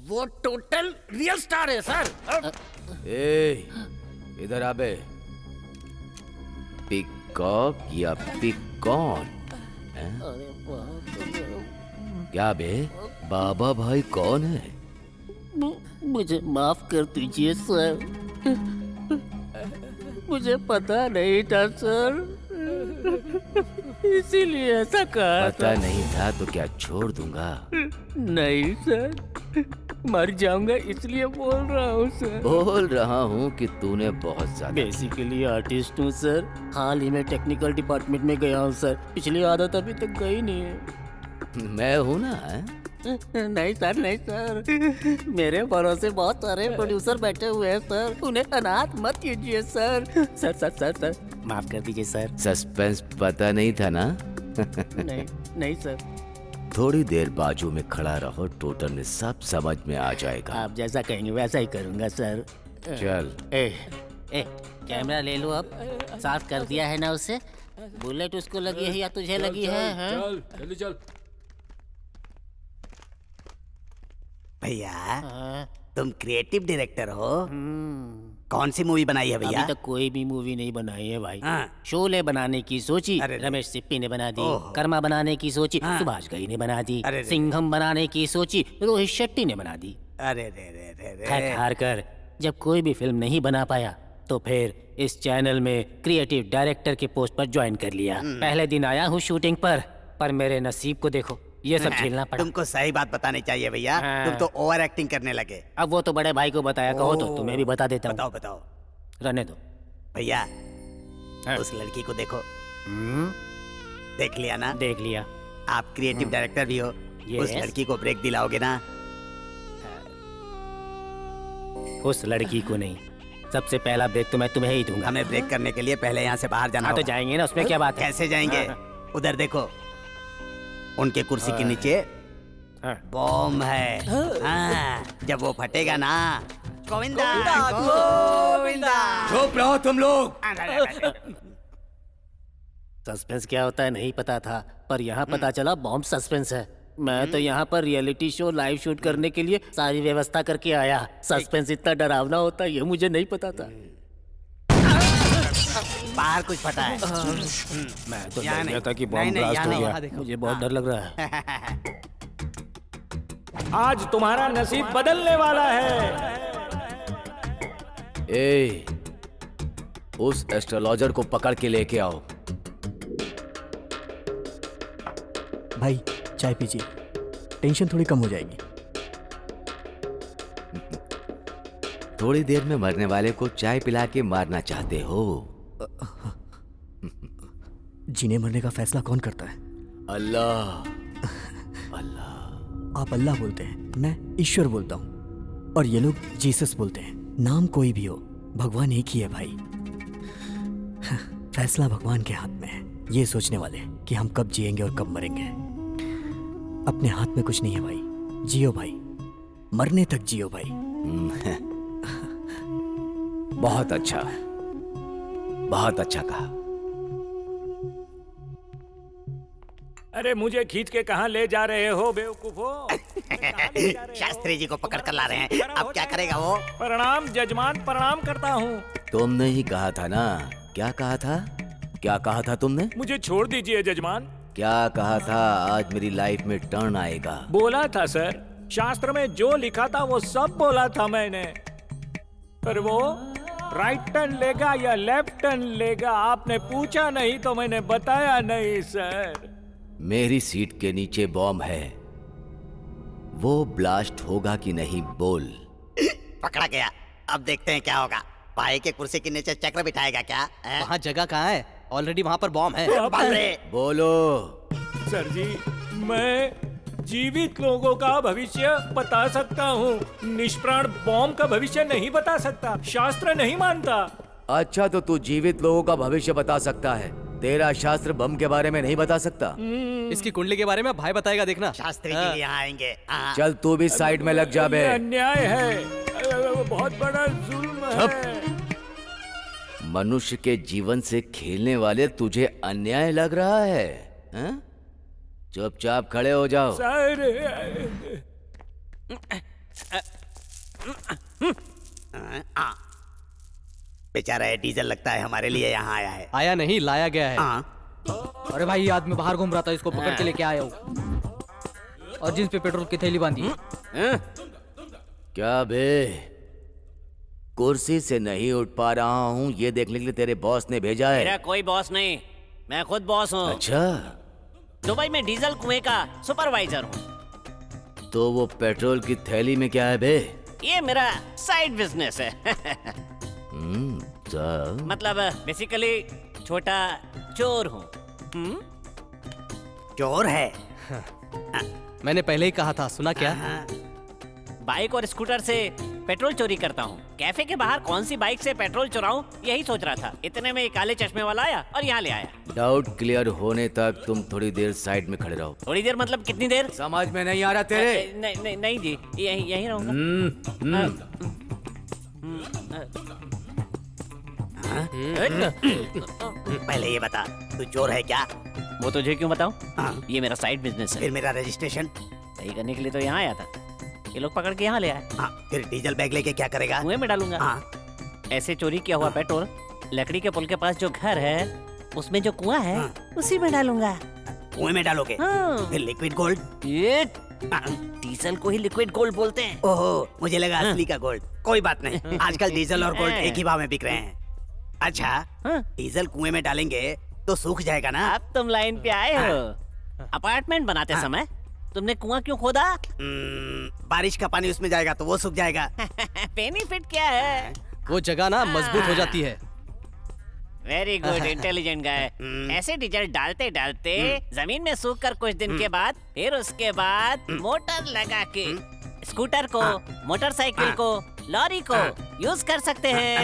वो टोटल रियल स्टार है सर। ए, इधर आ बे। पिकॉक या पिकॉन? क्या बे, बाबा भाई कौन है? मुझे माफ कर दीजिए सर, मुझे पता नहीं था सर, इसीलिए ऐसा कहा। पता नहीं था तो क्या छोड़ दूंगा? नहीं सर, मर जाऊंगा इसलिए बोल रहा हूँ सर। बोल रहा हूँ कि तूने बहुत ज्यादा। बेसिकली आर्टिस्ट हूँ सर, हाल ही में टेक्निकल डिपार्टमेंट में गया हूँ सर। पिछली आदत अभी तक गई नहीं है। मैं हूँ ना? नहीं सर, नहीं सर, मेरे भरोसे बहुत सारे प्रोड्यूसर बैठे हुए हैं सर, उन्हें अनाथ मत कीजिए sir. Sir sir sir sir माफ कर दीजिए सर। सस्पेंस पता नहीं था ना? नहीं नहीं सर। थोड़ी देर बाजू में खड़ा रहो, टोटल में सब समझ में आ जाएगा। आप जैसा कहेंगे वैसा ही करूंगा सर। चल। कैमरा ले लो अब। साफ कर दिया है ना उसे? बुलेट उसको लगी है या तुझे लगी है? चल जल्दी चल। भैया, तुम क्रिएटिव डायरेक्टर हो? कौन सी मूवी बनाई है भैया? अभी तक कोई भी मूवी नहीं बनाई है भाई। शोले बनाने की सोची, रमेश सिप्पी ने बना दी। कर्मा बनाने की सोची, सुभाष घई ने बना दी। सिंघम बनाने की सोची, रोहित शेट्टी ने बना दी। अरे रे रे रे रे। थक हार कर जब कोई भी फिल्म नहीं बना पाया तो फिर इस चैनल में क्रिएटिव डायरेक्टर के पोस्ट पर ज्वाइन कर लिया। पहले दिन आया हूँ शूटिंग पर मेरे नसीब को देखो, ये सब झेलना पड़ा। तुमको सही बात बतानी चाहिए भैया, तुम तो ओवर एक्टिंग करने लगे। अब वो तो बड़े भाई को बताया, कहो तो तुम्हें भी बता देता हूँ। बताओ बताओ। रहने दो भैया, उस लड़की को देखो। देख लिया ना? देख लिया। आप क्रिएटिव डायरेक्टर भी हो, उस लड़की को ब्रेक दिलाओगे ना? उस लड़की को नहीं, सबसे पहला ब्रेक तो मैं तुम्हें ही दूंगा। हमें ब्रेक करने के लिए पहले यहाँ से बाहर जाना होगा। तो जाएंगे ना, उसमें क्या बात है? कैसे जाएंगे? उधर देखो, उनके कुर्सी के नीचे बॉम्ब है। जब वो फटेगा ना, गोविंदा गोविंदा। चुप रहो तुम लोग। सस्पेंस क्या होता है नहीं पता था, पर यहाँ पता चला बॉम्ब सस्पेंस है। मैं तो यहाँ पर रियलिटी शो लाइव शूट करने के लिए सारी व्यवस्था करके आया। सस्पेंस इतना डरावना होता है ये मुझे नहीं पता था। बाहर कुछ पता है? मैं तो डर गया था कि बॉम्ब ब्लास्ट हो गया, मुझे बहुत डर लग रहा है। आज तुम्हारा नसीब बदलने वाला है। उस एस्ट्रोलॉजर को पकड़ के लेके आओ। भाई चाय पीजिए, टेंशन थोड़ी कम हो जाएगी। थोड़ी देर में मरने वाले को चाय पिला के मारना चाहते हो? जीने मरने का फैसला कौन करता है? अल्लाह। आप अल्लाह बोलते हैं, मैं ईश्वर बोलता हूँ, और ये लोग जीसस बोलते हैं। नाम कोई भी हो, भगवान एक ही है भाई। फैसला भगवान के हाथ में है। ये सोचने वाले कि हम कब जिएंगे और कब मरेंगे अपने हाथ में कुछ नहीं है भाई। जियो भाई, मरने तक जियो भाई। बहुत अच्छा, बहुत अच्छा कहा। अरे मुझे खींच के कहाँ ले जा रहे हो बेवकूफो? शास्त्री जी को पकड़ कर ला रहे हैं, अब क्या करेगा वो? प्रणाम जजमान, प्रणाम करता हूँ। तुमने ही कहा था ना? क्या कहा था? क्या कहा था तुमने? मुझे छोड़ दीजिए जजमान। क्या कहा था? आज मेरी लाइफ में टर्न आएगा। बोला था सर, शास्त्र में जो लिखा था वो सब बोला था मैंने। पर वो राइट टर्न लेगा या लेफ्ट टर्न लेगा आपने पूछा नहीं तो मैंने बताया नहीं सर। मेरी सीट के नीचे बॉम्ब है, वो ब्लास्ट होगा कि नहीं बोल। पकड़ा गया, अब देखते हैं क्या होगा। भाई के कुर्सी के नीचे चक्र बिठाएगा क्या? वहाँ जगह कहाँ है? ऑलरेडी वहाँ पर बॉम्ब है। बोलो। सर जी, मैं जीवित लोगों का भविष्य बता सकता हूँ, निष्प्राण बॉम्ब का भविष्य नहीं बता सकता। शास्त्र नहीं मानता। अच्छा, तो तू जीवित लोगों का भविष्य बता सकता है, तेरा शास्त्र बम के बारे में नहीं बता सकता। इसकी कुंडली के बारे में भाई बताएगा, देखना। शास्त्री के लिए यहाँ आएंगे। चल तू भी साइड में लग जा बे। ये अन्याय है, बहुत बड़ा जुल्म है। मनुष्य के जीवन से खेलने वाले तुझे अन्याय लग रहा है, हैं? चुपचाप खड़े हो जाओ। सर, बेचारा है, डीजल लगता है हमारे लिए यहाँ आया है। आया नहीं, लाया गया है। अरे भाई, ये आदमी बाहर घूम रहा था, इसको पकड़ के लेके आया हूँ। और जींस पे पेट्रोल की थैली बांधी है। क्या बे, कुर्सी से नहीं उठ पा रहा हूँ, ये देखने के लिए तेरे बॉस ने भेजा है? मेरा कोई बॉस नहीं, मैं खुद बॉस हूँ। अच्छा, दुबई में डीजल कुएं का सुपरवाइजर हूँ। तो वो पेट्रोल की थैली में क्या है बे? ये मेरा साइड बिजनेस है। मतलब बेसिकली छोटा चोर हूँ। चोर है? मैंने पहले ही कहा था, सुना क्या? बाइक और स्कूटर से पेट्रोल चोरी करता हूँ। कैफे के बाहर कौन सी बाइक से पेट्रोल चुराऊं, यही सोच रहा था। इतने में काले चश्मे वाला आया और यहाँ ले आया। डाउट क्लियर होने तक तुम थोड़ी देर साइड में खड़े रहो। थोड़ी देर मतलब कितनी देर? समझ में नहीं आ रहा तेरे? नहीं जी, यहीं रहूंगा। पहले ये बता, तू चोर है क्या? वो तुझे क्यों बताऊं? ये मेरा साइड बिजनेस है। फिर मेरा रजिस्ट्रेशन सही करने के लिए तो यहाँ आया था। ये लोग पकड़ के यहाँ ले आए। फिर डीजल बैग लेके क्या करेगा? कुएं में डालूंगा। ऐसे चोरी किया हुआ पेट्रोल लकड़ी के पुल के पास जो घर है, उसमें जो कुआं है, उसी में डालूंगा। कुएं में डालोगे? फिर लिक्विड गोल्ड? ये डीजल को ही लिक्विड गोल्ड बोलते हैं। ओहो, मुझे लगा असली का गोल्ड। कोई बात नहीं, आजकल डीजल और गोल्ड एक ही भाव में बिक रहे हैं। अच्छा, डीजल कुएं में डालेंगे तो सूख जाएगा ना? अब तुम लाइन पे आए हो। अपार्टमेंट बनाते समय तुमने कुआं क्यों खोदा? बारिश का पानी उसमें जाएगा तो वो सूख जाएगा। बेनिफिट क्या है? वो जगह ना मजबूत हो जाती है। वेरी गुड, इंटेलिजेंट गाय। ऐसे डीजल डालते डालते जमीन में सूख कर कुछ दिन के बाद, फिर उसके बाद मोटर लगा के स्कूटर को, मोटरसाइकिल को, लॉरी को यूज कर सकते हैं।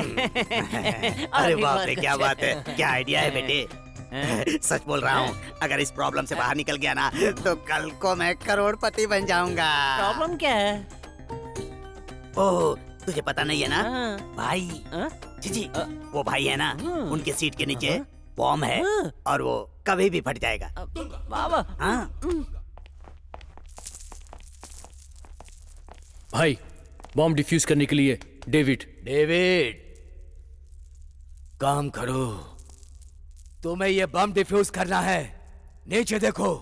अरे बाप रे, क्या बात है, क्या आइडिया है बेटे। सच बोल रहा हूँ, अगर इस प्रॉब्लम से बाहर निकल गया ना, तो कल को मैं करोड़पति बन जाऊंगा। प्रॉब्लम क्या है? ओह, तुझे पता नहीं है ना भाई? जी, वो भाई है ना, उनके सीट के नीचे बॉम्ब है और वो कभी भी फट जाएगा। बाबा, भाई, बॉम्ब डिफ्यूज करने के लिए डेविड काम करो। तुम्हें ये बम डिफ्यूज करना है। नीचे देखो।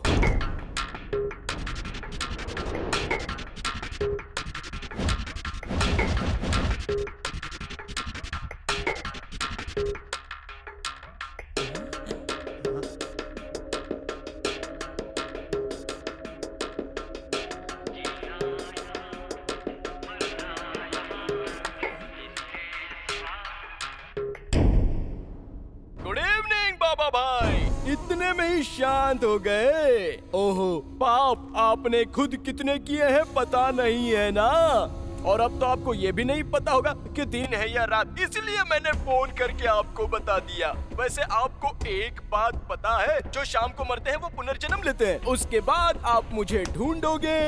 गुड इवनिंग बाबा भाई, इतने में ही शांत हो गए। ओहो पाप, आपने खुद कितने किए हैं पता नहीं है ना, और अब तो आपको ये भी नहीं पता होगा कि दिन है या रात, इसलिए मैंने फोन करके आपको बता दिया। वैसे आपको एक बात पता है, जो शाम को मरते हैं वो पुनर्जन्म लेते हैं। उसके बाद आप मुझे ढूंढोगे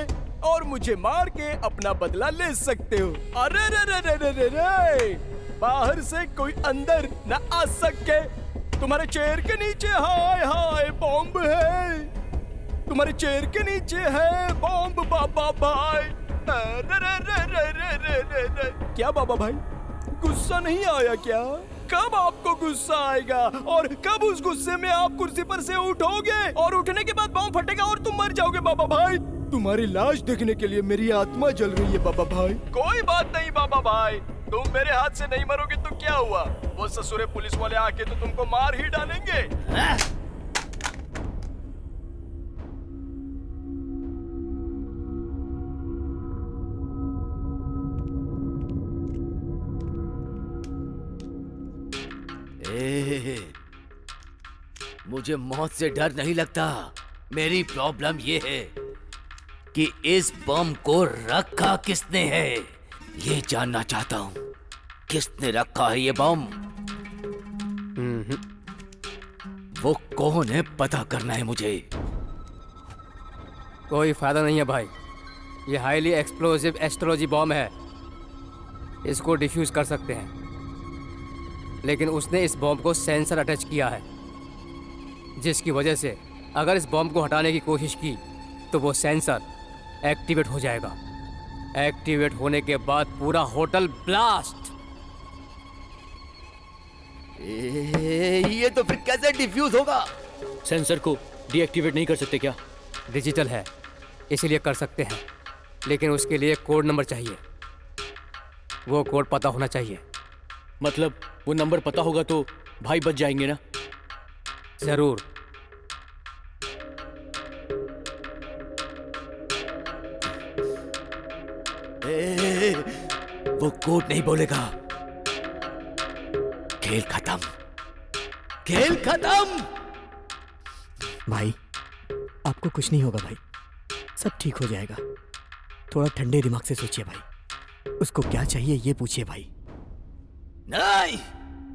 और मुझे मार के अपना बदला ले सकते हो। अरे रे रे रे रे रे रे, बाहर से कोई अंदर न आ सके। तुम्हारे चेयर के नीचे हाय हाय बॉम्ब है, तुम्हारे चेयर के नीचे है बॉम्ब बाबा भाई। रे रे रे रे रे रे रे रे। क्या बाबा भाई, गुस्सा नहीं आया क्या? कब आपको गुस्सा आएगा और कब उस गुस्से में आप कुर्सी पर से उठोगे और उठने के बाद बॉम्ब फटेगा और तुम मर जाओगे बाबा भाई। तुम्हारी लाश देखने के लिए मेरी आत्मा जल रही है बाबा भाई। कोई बात नहीं बाबा भाई, तुम मेरे हाथ से नहीं मरोगे तो क्या हुआ, वो ससुरे पुलिस वाले आके तो तुमको मार ही डालेंगे। मुझे मौत से डर नहीं लगता, मेरी प्रॉब्लम ये है कि इस बम को रखा किसने है, ये जानना चाहता हूँ। किसने रखा है ये बम? वो कौन है पता करना है मुझे। कोई फायदा नहीं है भाई, ये हाईली एक्सप्लोसिव एस्ट्रोलॉजी बॉम्ब है, इसको डिफ्यूज कर सकते हैं, लेकिन उसने इस बॉम्ब को सेंसर अटैच किया है, जिसकी वजह से अगर इस बॉम्ब को हटाने की कोशिश की तो वो सेंसर एक्टिवेट हो जाएगा। एक्टिवेट होने के बाद पूरा होटल ब्लास्ट। ये तो फिर कैसे डिफ्यूज होगा? सेंसर को डीएक्टिवेट नहीं कर सकते क्या? डिजिटल है इसीलिए कर सकते हैं, लेकिन उसके लिए कोड नंबर चाहिए, वो कोड पता होना चाहिए। मतलब वो नंबर पता होगा तो भाई बच जाएंगे ना? जरूर। वो कोड नहीं बोलेगा। खेल खत्म, खेल खत्म। भाई आपको कुछ नहीं होगा भाई, सब ठीक हो जाएगा। थोड़ा ठंडे दिमाग से सोचिए भाई, उसको क्या चाहिए ये पूछिए भाई। नहीं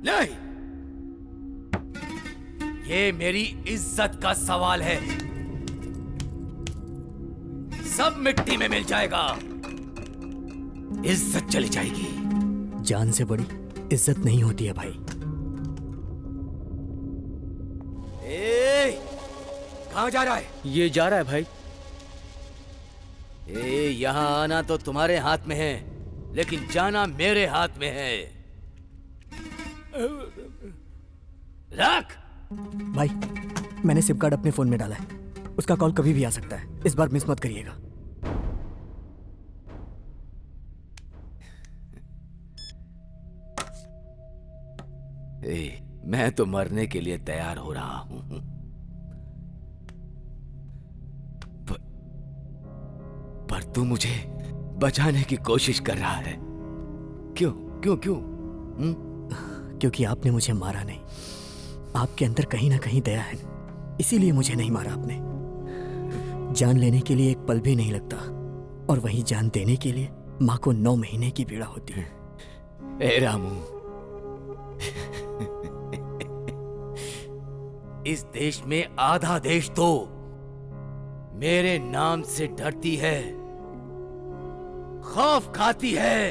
नहीं, ये मेरी इज्जत का सवाल है। सब मिट्टी में मिल जाएगा, इज्जत चली जाएगी। जान से बड़ी इज्जत नहीं होती है भाई। कहाँ जा रहा है? ये जा रहा है भाई। यहाँ आना तो तुम्हारे हाथ में है, लेकिन जाना मेरे हाथ में है। रख। भाई मैंने सिम कार्ड अपने फोन में डाला है, उसका कॉल कभी भी आ सकता है, इस बार मिस मत करिएगा। मैं तो मरने के लिए तैयार हो रहा हूं, पर तू मुझे बचाने की कोशिश कर रहा है। क्यों क्यों क्यों? क्योंकि आपने मुझे मारा नहीं, आपके अंदर कहीं ना कहीं दया है, इसीलिए मुझे नहीं मारा आपने। जान लेने के लिए एक पल भी नहीं लगता, और वहीं जान देने के लिए माँ को 9 महीने की पीड़ा होती है। ए रामू, इस देश में आधा देश तो मेरे नाम से डरती है, खौफ खाती है।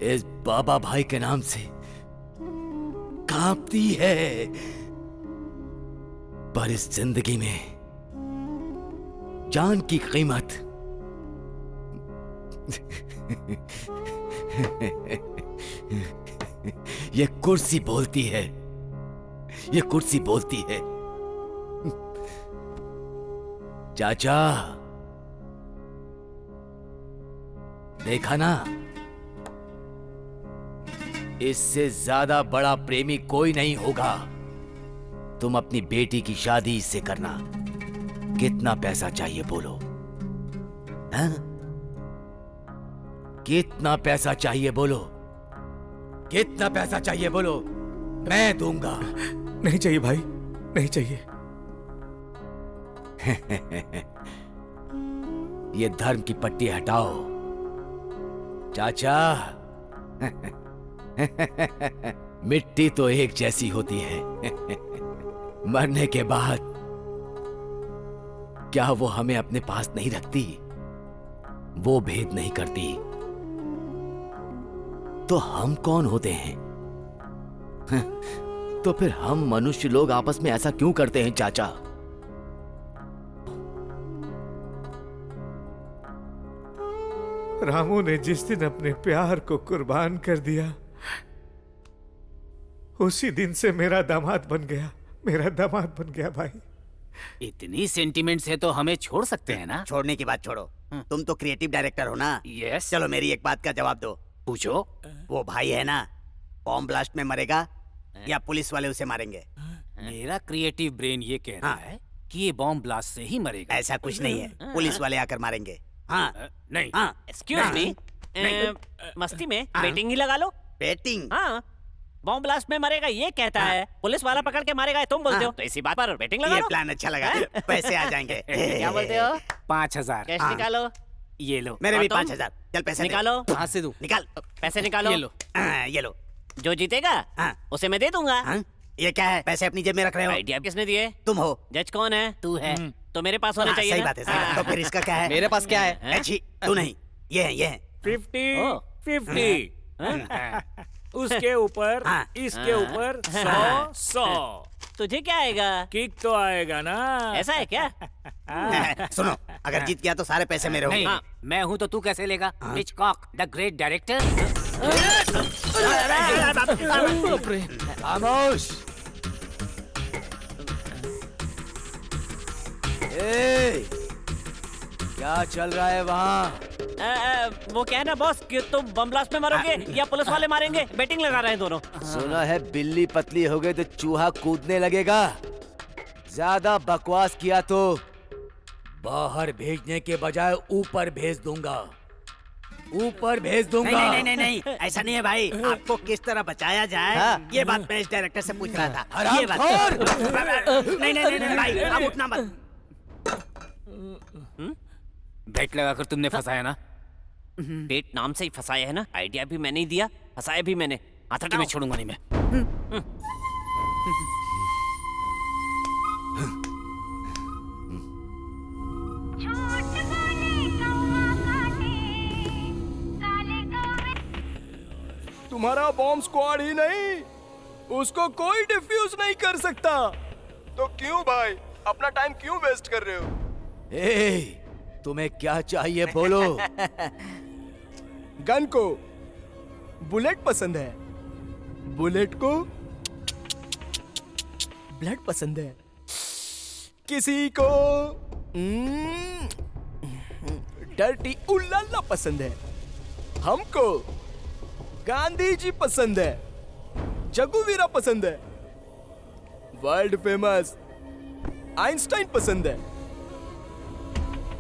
इस बाबा भाई के नाम से कांपती है, पर इस जिंदगी में जान की कीमत ये कुर्सी बोलती है, ये कुर्सी बोलती है। चाचा, देखा ना, इससे ज्यादा बड़ा प्रेमी कोई नहीं होगा। तुम अपनी बेटी की शादी इससे करना। कितना पैसा चाहिए बोलो? हाँ? कितना पैसा चाहिए बोलो? कितना पैसा चाहिए बोलो? मैं दूंगा। नहीं चाहिए भाई, नहीं चाहिए। ये धर्म की पट्टी हटाओ चाचा। मिट्टी तो एक जैसी होती है, मरने के बाद क्या वो हमें अपने पास नहीं रखती? वो भेद नहीं करती, तो हम कौन होते हैं? तो फिर हम मनुष्य लोग आपस में ऐसा क्यों करते हैं चाचा? रामू ने जिस दिन अपने प्यार को कुर्बान कर दिया, उसी दिन से मेरा दामाद बन गया, मेरा दामाद बन गया भाई। इतनी सेंटिमेंट्स है तो हमें छोड़ सकते हैं ना? छोड़ने की बात छोड़ो, तुम तो क्रिएटिव डायरेक्टर हो ना। यस। चलो मेरी एक बात का जवाब दो। पूछो। वो भाई है ना, बॉम्ब ब्लास्ट में मरेगा या पुलिस वाले उसे मारेंगे? मेरा क्रिएटिव ब्रेन ये कह रहा है कि ये बॉम्ब ब्लास्ट से ही मरेगा। ऐसा कुछ नहीं है, पुलिस वाले आकर मारेंगे। हाँ नहीं। हाँ। एक्सक्यूज मी, मस्ती में बेटिंग ही लगा लो। बेटिंग? हाँ, बॉम्ब ब्लास्ट में मरेगा ये कहता है, पुलिस वाला पकड़ के मारेगा तुम बोलते हो, तो इसी बात पर वेटिंग लगा ये लो। प्लान अच्छा लगा, पैसे आ जाएंगे। क्या बोलते हो? 5000 कैश निकालो। ये लो। मेरे और भी तुम? 5000। चल पैसे दे। निकालो। कहाँ से दूं? निकाल। पैसे निकालो। ये लो। ये लो। जो जीतेगा उसे मैं दे दूंगा। ये क्या है? पैसे अपनी जेब में रख रहे हो? आइडिया किसने दिए? तुम हो। जज कौन है? तू है। तो मेरे पास होना चाहिए सही ना? बात है, सही बात है। तो फिर इसका क्या है? मेरे पास क्या है? अच्छी, तू नहीं, ये है। 50-50 उसके ऊपर इसके ऊपर 100-100। तुझे क्या आएगा? किक तो आएगा ना। ऐसा है क्या? सुनो, अगर जीत गया तो सारे पैसे मेरे होंगे। नहीं, मैं हूँ तो तू कैसे लेगा? Hitchcock the great director. खामोश। क्या चल रहा है वहाँ? वो क्या है ना बॉस कि तुम बम ब्लास्ट में मरोगे या पुलिस वाले मारेंगे, बेटिंग लगा रहे हैं दोनों। सुना है बिल्ली पतली हो गई तो चूहा कूदने लगेगा। ज्यादा बकवास किया तो बाहर भेजने के बजाय ऊपर भेज दूंगा। ऊपर भेज दूंगा। नहीं, ऐसा नहीं है भाई। आपको किस तरह बचाया जाए ये बात मैं इस डायरेक्टर से पूछ रहा था। ये बात नहीं भाई, आप उठना मत। बेट लगाकर तुमने फंसाया ना? बेट नाम से ही फंसाया है ना? आइडिया भी मैंने ही दिया, फंसाया भी मैंने। आता मैं छोड़ूंगा नहीं मैं। तुम्हारा बॉम्ब स्क्वाड ही नहीं, उसको कोई डिफ्यूज नहीं कर सकता। तो क्यों भाई अपना टाइम क्यों वेस्ट कर रहे हो? तुम्हें क्या चाहिए बोलो। गन को बुलेट पसंद है, बुलेट को ब्लड पसंद है, किसी को डर्टी उल्लाला पसंद है, हमको गांधी जी पसंद है, जगुवीरा पसंद है, वर्ल्ड फेमस आइंस्टाइन पसंद है,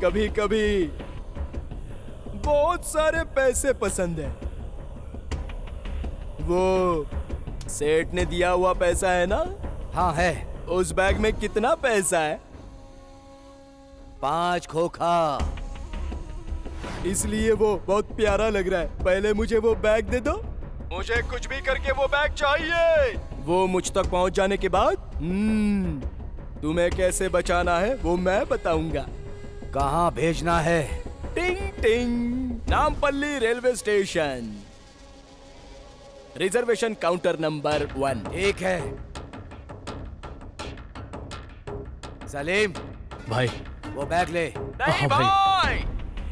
कभी कभी बहुत सारे पैसे पसंद है। वो सेठ ने दिया हुआ पैसा है ना? हाँ है। उस बैग में कितना पैसा है? 5 खोखा। इसलिए वो बहुत प्यारा लग रहा है। पहले मुझे वो बैग दे दो, मुझे कुछ भी करके वो बैग चाहिए। वो मुझ तक पहुंच जाने के बाद तुम्हें कैसे बचाना है वो मैं बताऊंगा। कहाँ भेजना है? टिंग टिंग, Nampally railway station, reservation counter number 1। ठीक है। सलीम भाई वो बैग ले। नहीं भाई,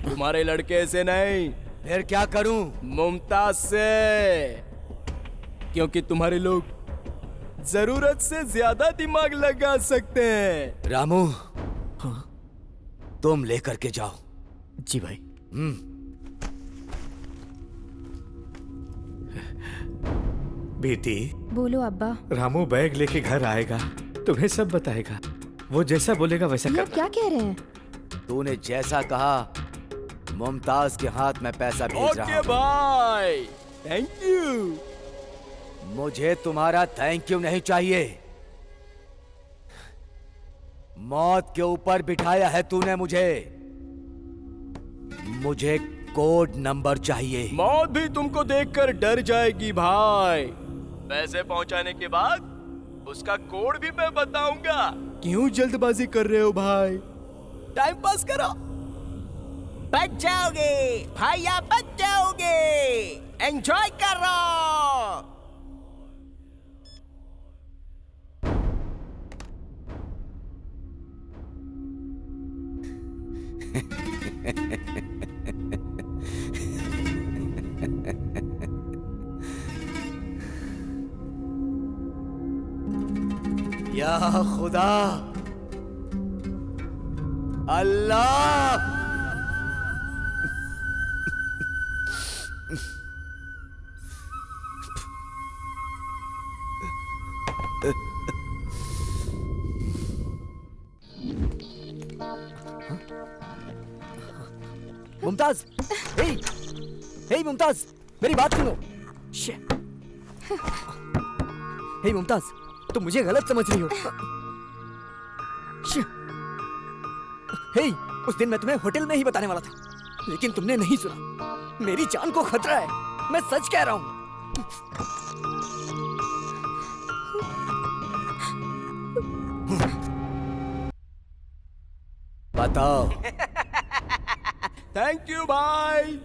तुम्हारे लड़के से नहीं। फिर क्या करूं? मुमताज से, क्योंकि तुम्हारे लोग जरूरत से ज्यादा दिमाग लगा सकते हैं। रामू तुम लेकर के जाओ। जी भाई। बेटी, बोलो अब्बा। रामू बैग लेके घर आएगा, तुम्हें सब बताएगा। वो जैसा बोलेगा वैसा ये करना। क्या कह रहे हैं? तूने जैसा कहा मुमताज के हाथ में पैसा भेज रहा ओके भाई, थैंक यू। मुझे तुम्हारा थैंक यू नहीं चाहिए। मौत के ऊपर बिठाया है तूने मुझे। मुझे कोड नंबर चाहिए। मौत भी तुमको देखकर डर जाएगी भाई। पैसे पहुंचाने के बाद उसका कोड भी मैं बताऊंगा। क्यों जल्दबाजी कर रहे हो भाई? टाइम पास करो। बच जाओगे भाई, आप बच जाओगे। एंजॉय करो। या खुदा, अल्लाह। मुमताज, हे मुमताज, मेरी बात सुनो। हे मुमताज, तुम मुझे गलत समझ रही हो। हे, उस दिन मैं तुम्हें होटल में ही बताने वाला था, लेकिन तुमने नहीं सुना। मेरी जान को खतरा है, मैं सच कह रहा हूँ। बताओ। थैंक यू भाई,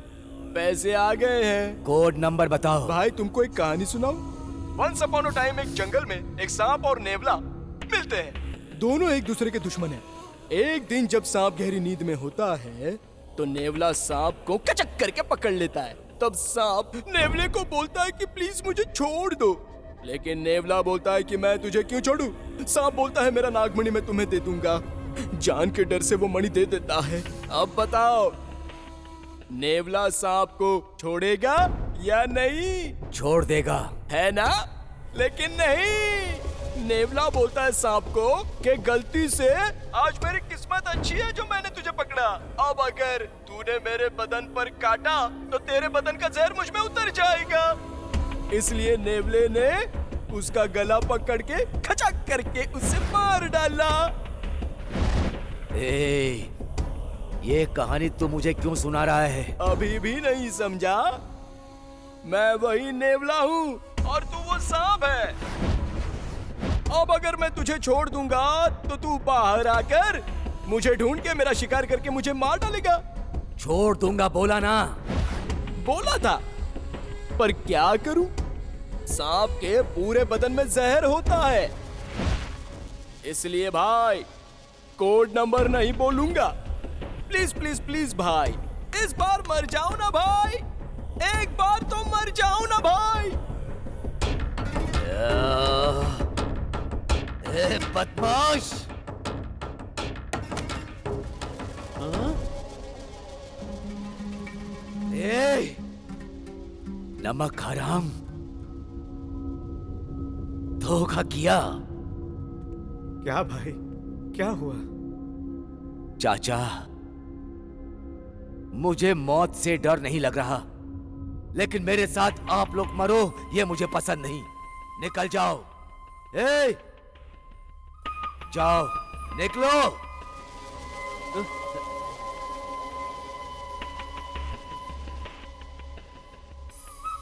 पैसे आ गए हैं। कोड नंबर बताओ। भाई तुमको एक कहानी सुनाऊं? वंस अपॉन अ टाइम एक जंगल में एक सांप और नेवला मिलते हैं। दोनों एक दूसरे के दुश्मन हैं। एक दिन जब सांप गहरी नींद में होता है तो नेवला सांप को कचक करके पकड़ लेता है। तब सांप नेवले को बोलता है कि प्लीज मुझे छोड़ दो, लेकिन नेवला बोलता है कि मैं तुझे क्यों छोड़ूं? सांप बोलता है मेरा नागमणि मैं तुम्हें दे दूंगा। जान के डर से वो मणि दे देता है। अब बताओ, नेवला सांप को छोड़ेगा या नहीं? छोड़ देगा, है ना? लेकिन नहीं, नेवला बोलता है सांप को कि गलती से आज मेरी किस्मत अच्छी है जो मैंने तुझे पकड़ा। अब अगर तूने मेरे बदन पर काटा तो तेरे बदन का जहर मुझ में उतर जाएगा। इसलिए नेवले ने उसका गला पकड़ के खचक करके उसे मार डाला। ये कहानी तू मुझे क्यों सुना रहा है? अभी भी नहीं समझा? मैं वही नेवला हूँ और तू वो सांप है। अब अगर मैं तुझे छोड़ दूंगा तो तू बाहर आकर मुझे ढूंढ के मेरा शिकार करके मुझे मार डालेगा। छोड़ दूंगा बोला ना? बोला था, पर क्या करूं? सांप के पूरे बदन में जहर होता है। इसलिए भाई कोड नंबर नहीं बोलूंगा। प्लीज प्लीज प्लीज भाई, इस बार मर जाओ ना भाई, एक बार तो मर जाओ ना भाई। बदमाश! नमक हराम, धोखा किया। क्या भाई, क्या हुआ? चाचा, मुझे मौत से डर नहीं लग रहा, लेकिन मेरे साथ आप लोग मरो ये मुझे पसंद नहीं। निकल जाओ। जाओ, निकलो।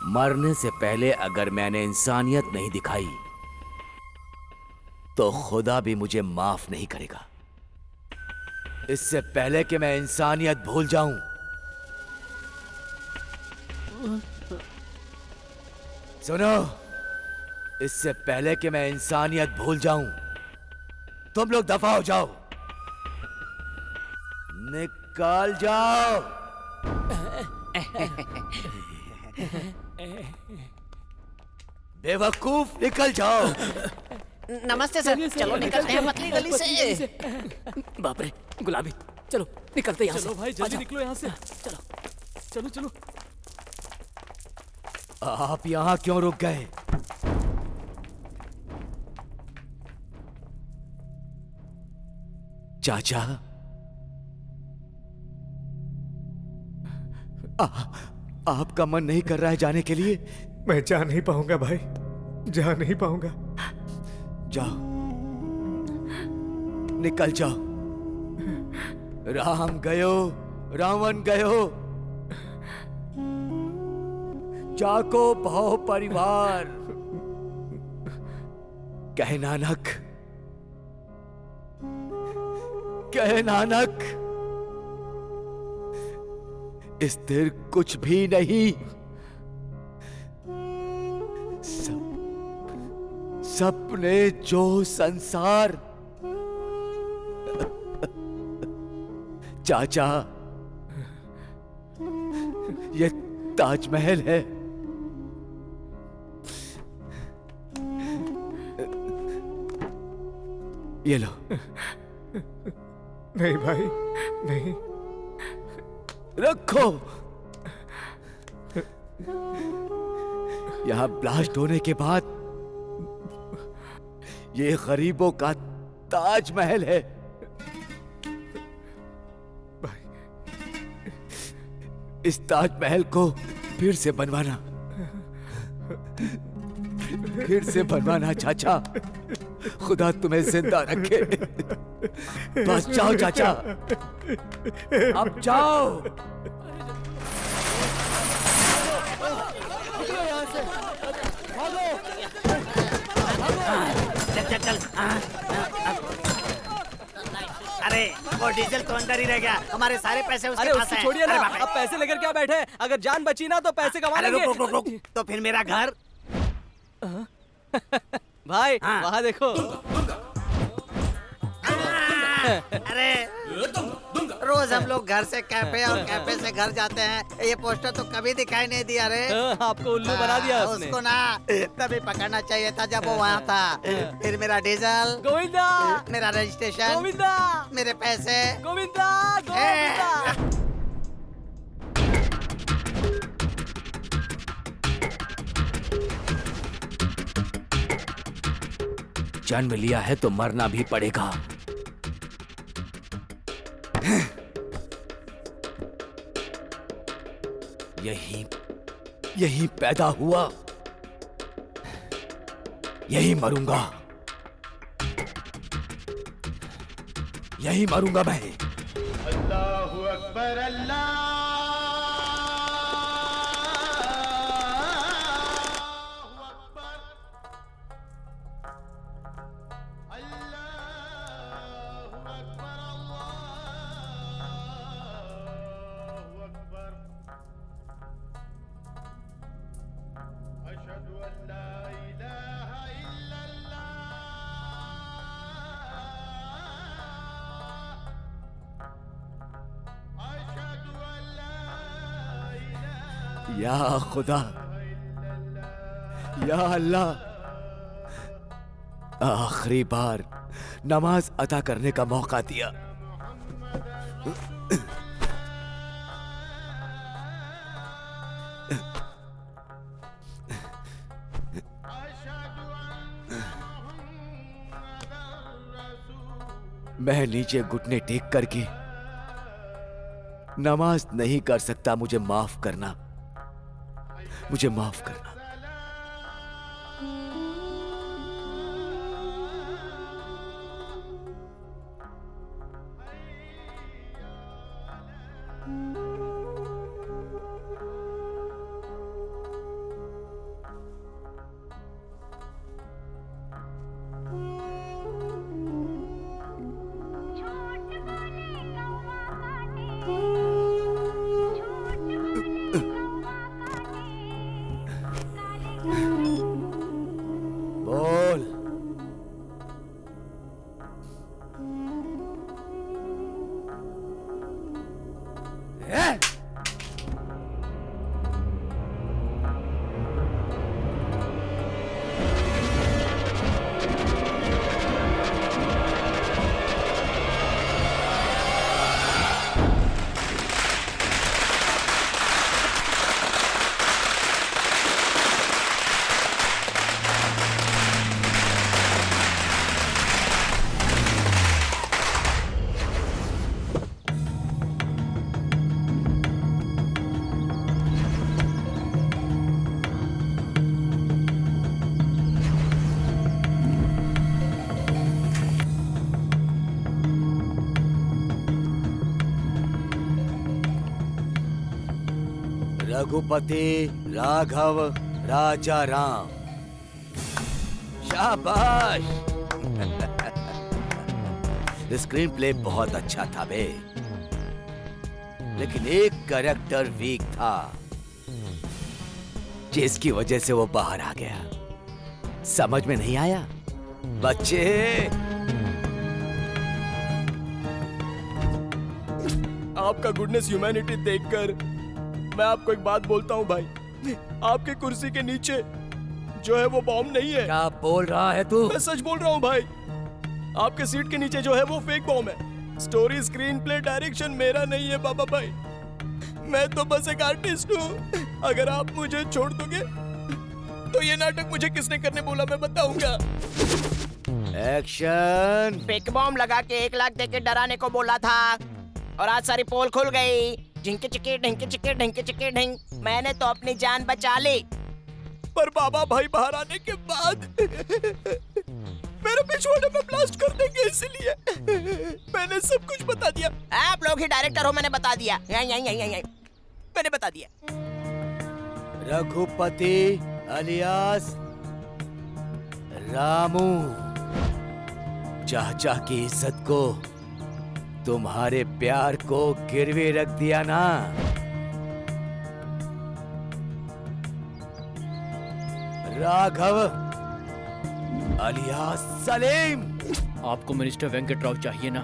मरने से पहले अगर मैंने इंसानियत नहीं दिखाई तो खुदा भी मुझे माफ नहीं करेगा। इससे पहले कि मैं इंसानियत भूल जाऊं, सुनो, इससे पहले कि मैं इंसानियत भूल जाऊं, तुम लोग दफा हो जाओ, निकल जाओ। बेवकूफ, निकल जाओ। नमस्ते सर, चलो निकलते हैं पतली गली से। बाप रे, गुलाबी, चलो निकलते यहाँ से। चलो भाई जल्दी निकलो यहाँ से। चलो चलो चलो। आप यहाँ क्यों रुक गए? चाचा, आपका मन नहीं कर रहा है जाने के लिए? मैं जा नहीं पाऊंगा भाई, जा नहीं पाऊंगा। जाओ, निकल जाओ। राम गयो, रावण गयो, जाको भाव परिवार। कहे नानक, कहे नानक, स्थिर कुछ भी नहीं, सपने जो संसार। चाचा, ये ताजमहल है, ये लो। नहीं भाई, नहीं। रखो। यहां ब्लास्ट होने के बाद ये गरीबों का ताजमहल है। इस ताजमहल को फिर से बनवाना। फिर से बनवाना चाचा। खुदा तुम्हें जिंदा रखे। बस जाओ चाचा, अब जाओ। चल चल चल। अरे वो डीजल तो अंदर ही रह गया, हमारे सारे पैसे उसके पास हैं। छोड़िए ना, अरे बाप रे। अब पैसे लेकर क्या बैठे? अगर जान बची ना तो पैसे कमा अरे लेंगे। रुक रुक रुक रुक, तो फिर मेरा घर। भाई वहाँ देखो। अरे रोज हम लोग घर से कैफे और कैफे से घर जाते हैं, ये पोस्टर तो कभी दिखाई नहीं दिया रे। आपको उल्लू बना दिया उसने। उसको ना तभी पकड़ना चाहिए था जब वो वहाँ था। फिर मेरा डीजल गोविंदा, मेरा रजिस्ट्रेशन गोविंदा, मेरे पैसे गोविंदा, गोविंदा। जन्म लिया है तो मरना भी पड़ेगा। यही पैदा हुआ, यही मरूंगा, यही मरूंगा मैं। अल्लाहु अकबर अल्लाह। या खुदा, या अल्लाह, आखिरी बार नमाज अदा करने का मौका दिया। मैं नीचे घुटने टेक करके नमाज नहीं कर सकता। मुझे माफ करना, मुझे माफ करना। बोल। रघुपति राघव राजा राम। शाबाश। स्क्रीन प्ले बहुत अच्छा था बे, लेकिन एक कैरेक्टर वीक था जिसकी वजह से वो बाहर आ गया। समझ में नहीं आया बच्चे? आपका गुडनेस ह्यूमैनिटी देखकर मैं आपको एक बात बोलता हूँ भाई, आपकी कुर्सी के नीचे जो है वो बॉम्ब नहीं है। क्या बोल रहा है तू? मैं सच बोल रहा हूँ भाई, आपके सीट के नीचे जो है वो फेक बॉम्ब है। स्टोरी, स्क्रीन प्ले, डायरेक्शन मेरा नहीं है बाबा भाई, मैं तो बस एक आर्टिस्ट हूँ। अगर आप मुझे छोड़ दोगे तो ये नाटक मुझे किसने करने बोला मैं बताऊंगा। एक्शन। फेक बॉम्ब लगा के 1 लाख देके डराने को बोला था और आज सारी पोल खुल गई। ढिंके चिके ढिंके चिके ढिंके चिके ढिंग, मैंने तो अपनी जान बचा ली। पर बाबा भाई बाहर आने के बाद मेरे पिछवाड़े में ब्लास्ट कर देंगे, इसलिए मैंने सब कुछ बता दिया। आप लोग ही डायरेक्टर हो, मैंने बता दिया। मैंने बता दिया। रघुपति अलियास रामू, चाचा की इज्जत को, तुम्हारे प्यार को गिरवे रख दिया ना। राघव अलियास सलीम। आपको मिनिस्टर वेंकट राव चाहिए ना,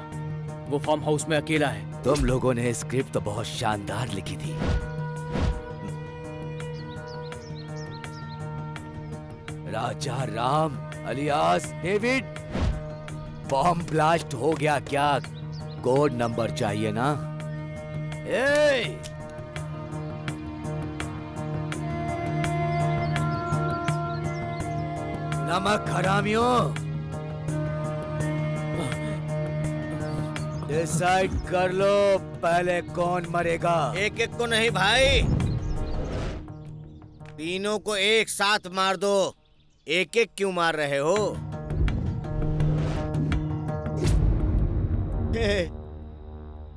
वो फार्म हाउस में अकेला है। तुम लोगों ने स्क्रिप्ट तो बहुत शानदार लिखी थी। Raja Ram alias David, bomb blast हो गया क्या? कोड नंबर चाहिए ना। नमक हरामियों, डिसाइड कर लो पहले कौन मरेगा। एक एक को नहीं भाई, तीनों को एक साथ मार दो। एक एक क्यों मार रहे हो?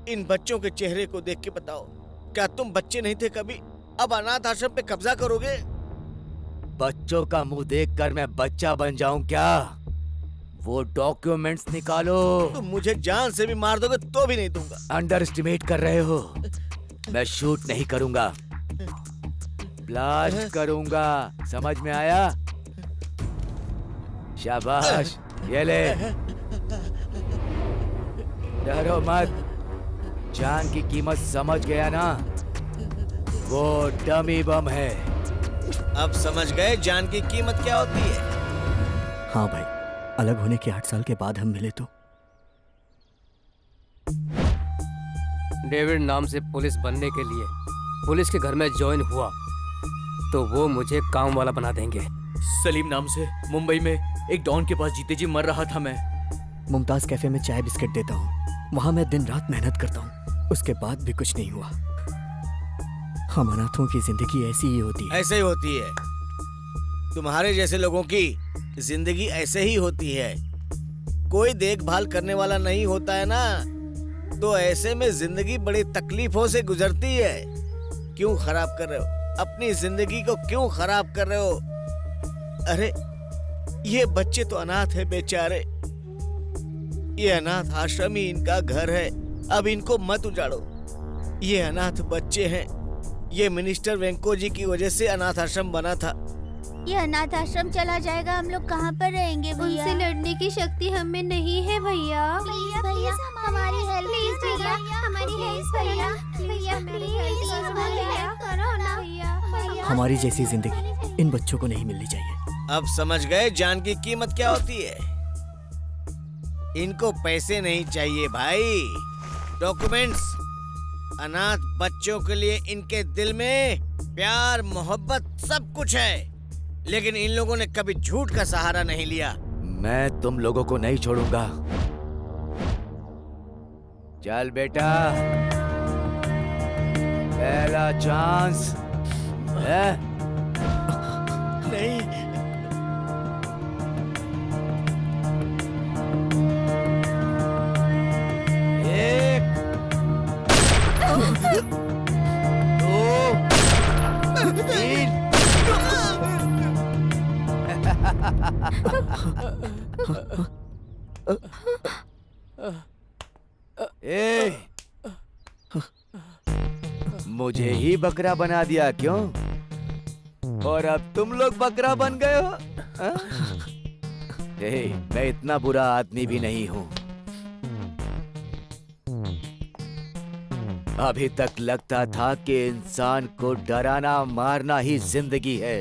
इन बच्चों के चेहरे को देख के बताओ, क्या तुम बच्चे नहीं थे कभी? अब अनाथ आश्रम पे कब्जा करोगे? बच्चों का मुंह देखकर मैं बच्चा बन जाऊं क्या? वो डॉक्यूमेंट्स निकालो। तुम मुझे जान से भी मार दोगे तो भी नहीं दूंगा। अंडर एस्टिमेट कर रहे हो। मैं शूट नहीं करूंगा, ब्लास्ट करूंगा, समझ में आया? शाबाश, ये ले। डरो मत, जान की कीमत समझ गया ना? वो डमी बम है। अब समझ गए जान की कीमत क्या होती है? हाँ भाई, अलग होने के 8 साल के बाद हम मिले तो। डेविड नाम से पुलिस बनने के लिए पुलिस के घर में ज्वाइन हुआ तो वो मुझे काम वाला बना देंगे। सलीम नाम से मुंबई में एक डॉन के पास जीते जी मर रहा था मैं। मुमताज कैफे में चाय बिस्किट देता हूँ, वहाँ मैं दिन रात मेहनत करता हूँ, उसके बाद भी कुछ नहीं हुआ। हम अनाथों की जिंदगी ऐसी ही होती है। ऐसे ही होती है। तुम्हारे जैसे लोगों की जिंदगी ऐसे ही होती है। कोई देखभाल करने वाला नहीं होता है ना, तो ऐसे में जिंदगी बड़ी तकलीफों से गुजरती है। क्यों खराब कर रहे हो अपनी जिंदगी को? क्यों खराब कर रहे हो? अरे ये बच्चे तो अनाथ है बेचारे। ये अनाथ आश्रम ही इनका घर है। अब इनको मत उजाड़ो। ये अनाथ बच्चे हैं। ये मिनिस्टर वेंको जी की वजह से अनाथ आश्रम बना था। ये अनाथ आश्रम चला जाएगा, हम लोग कहाँ पर रहेंगे भैया? उनसे लड़ने की शक्ति हमें नहीं है भैया। प्लीज भैया हमारी हेल्प कीजिएगा, हमारी हेल्प भैया, भैया प्लीज हमारी हेल्प करो ना भैया। हमारी जैसी जिंदगी इन बच्चों को नहीं मिलनी चाहिए। अब समझ गए जान की कीमत क्या होती है? इनको पैसे नहीं चाहिए भाई, डॉक्यूमेंट्स। अनाथ बच्चों के लिए इनके दिल में प्यार मोहब्बत सब कुछ है, लेकिन इन लोगों ने कभी झूठ का सहारा नहीं लिया। मैं तुम लोगों को नहीं छोड़ूंगा। चल बेटा, पहला चांस है। नहीं, मुझे ही बकरा बना दिया क्यों? और अब तुम लोग बकरा बन गए हो? मैं इतना बुरा आदमी भी नहीं हूं। अभी तक लगता था कि इंसान को डराना मारना ही जिंदगी है।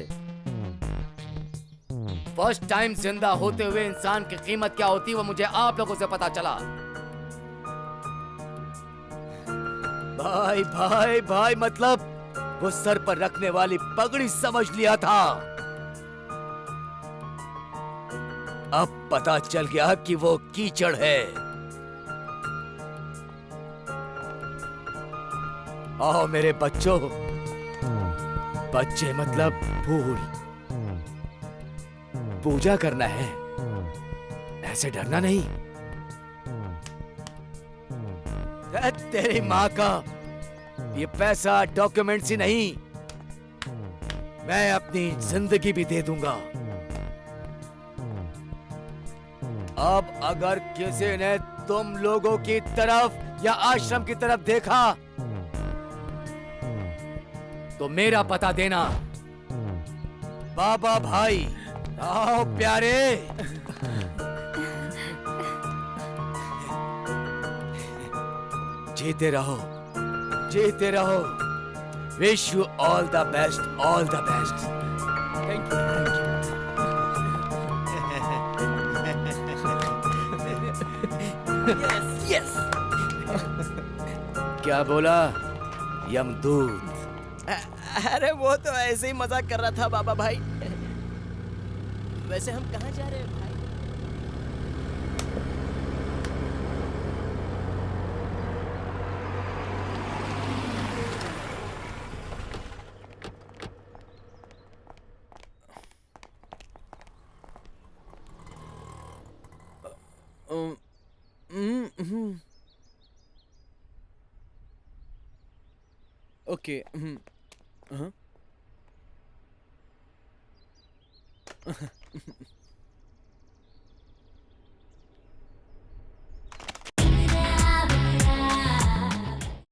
फर्स्ट टाइम जिंदा होते हुए इंसान की कीमत क्या होती है वो मुझे आप लोगों से पता चला। भाई भाई भाई मतलब वो सर पर रखने वाली पगड़ी समझ लिया था। अब पता चल गया कि वो कीचड़ है। आओ मेरे बच्चों, बच्चे मतलब फूल, पूजा करना है, ऐसे डरना नहीं। तेरी माँ का ये पैसा डॉक्यूमेंट्स ही नहीं, मैं अपनी जिंदगी भी दे दूंगा। अब अगर किसी ने तुम लोगों की तरफ या आश्रम की तरफ देखा तो मेरा पता देना। बाबा भाई, आओ प्यारे। जीते रहो, जीते रहो। Wish you all the best, all the best. Thank you, thank you. Yes. क्या बोला यमदूत? अरे वो तो ऐसे ही मजाक कर रहा था बाबा भाई। वैसे हम कहाँ जा रहे हैं भाई? ओके। हाँ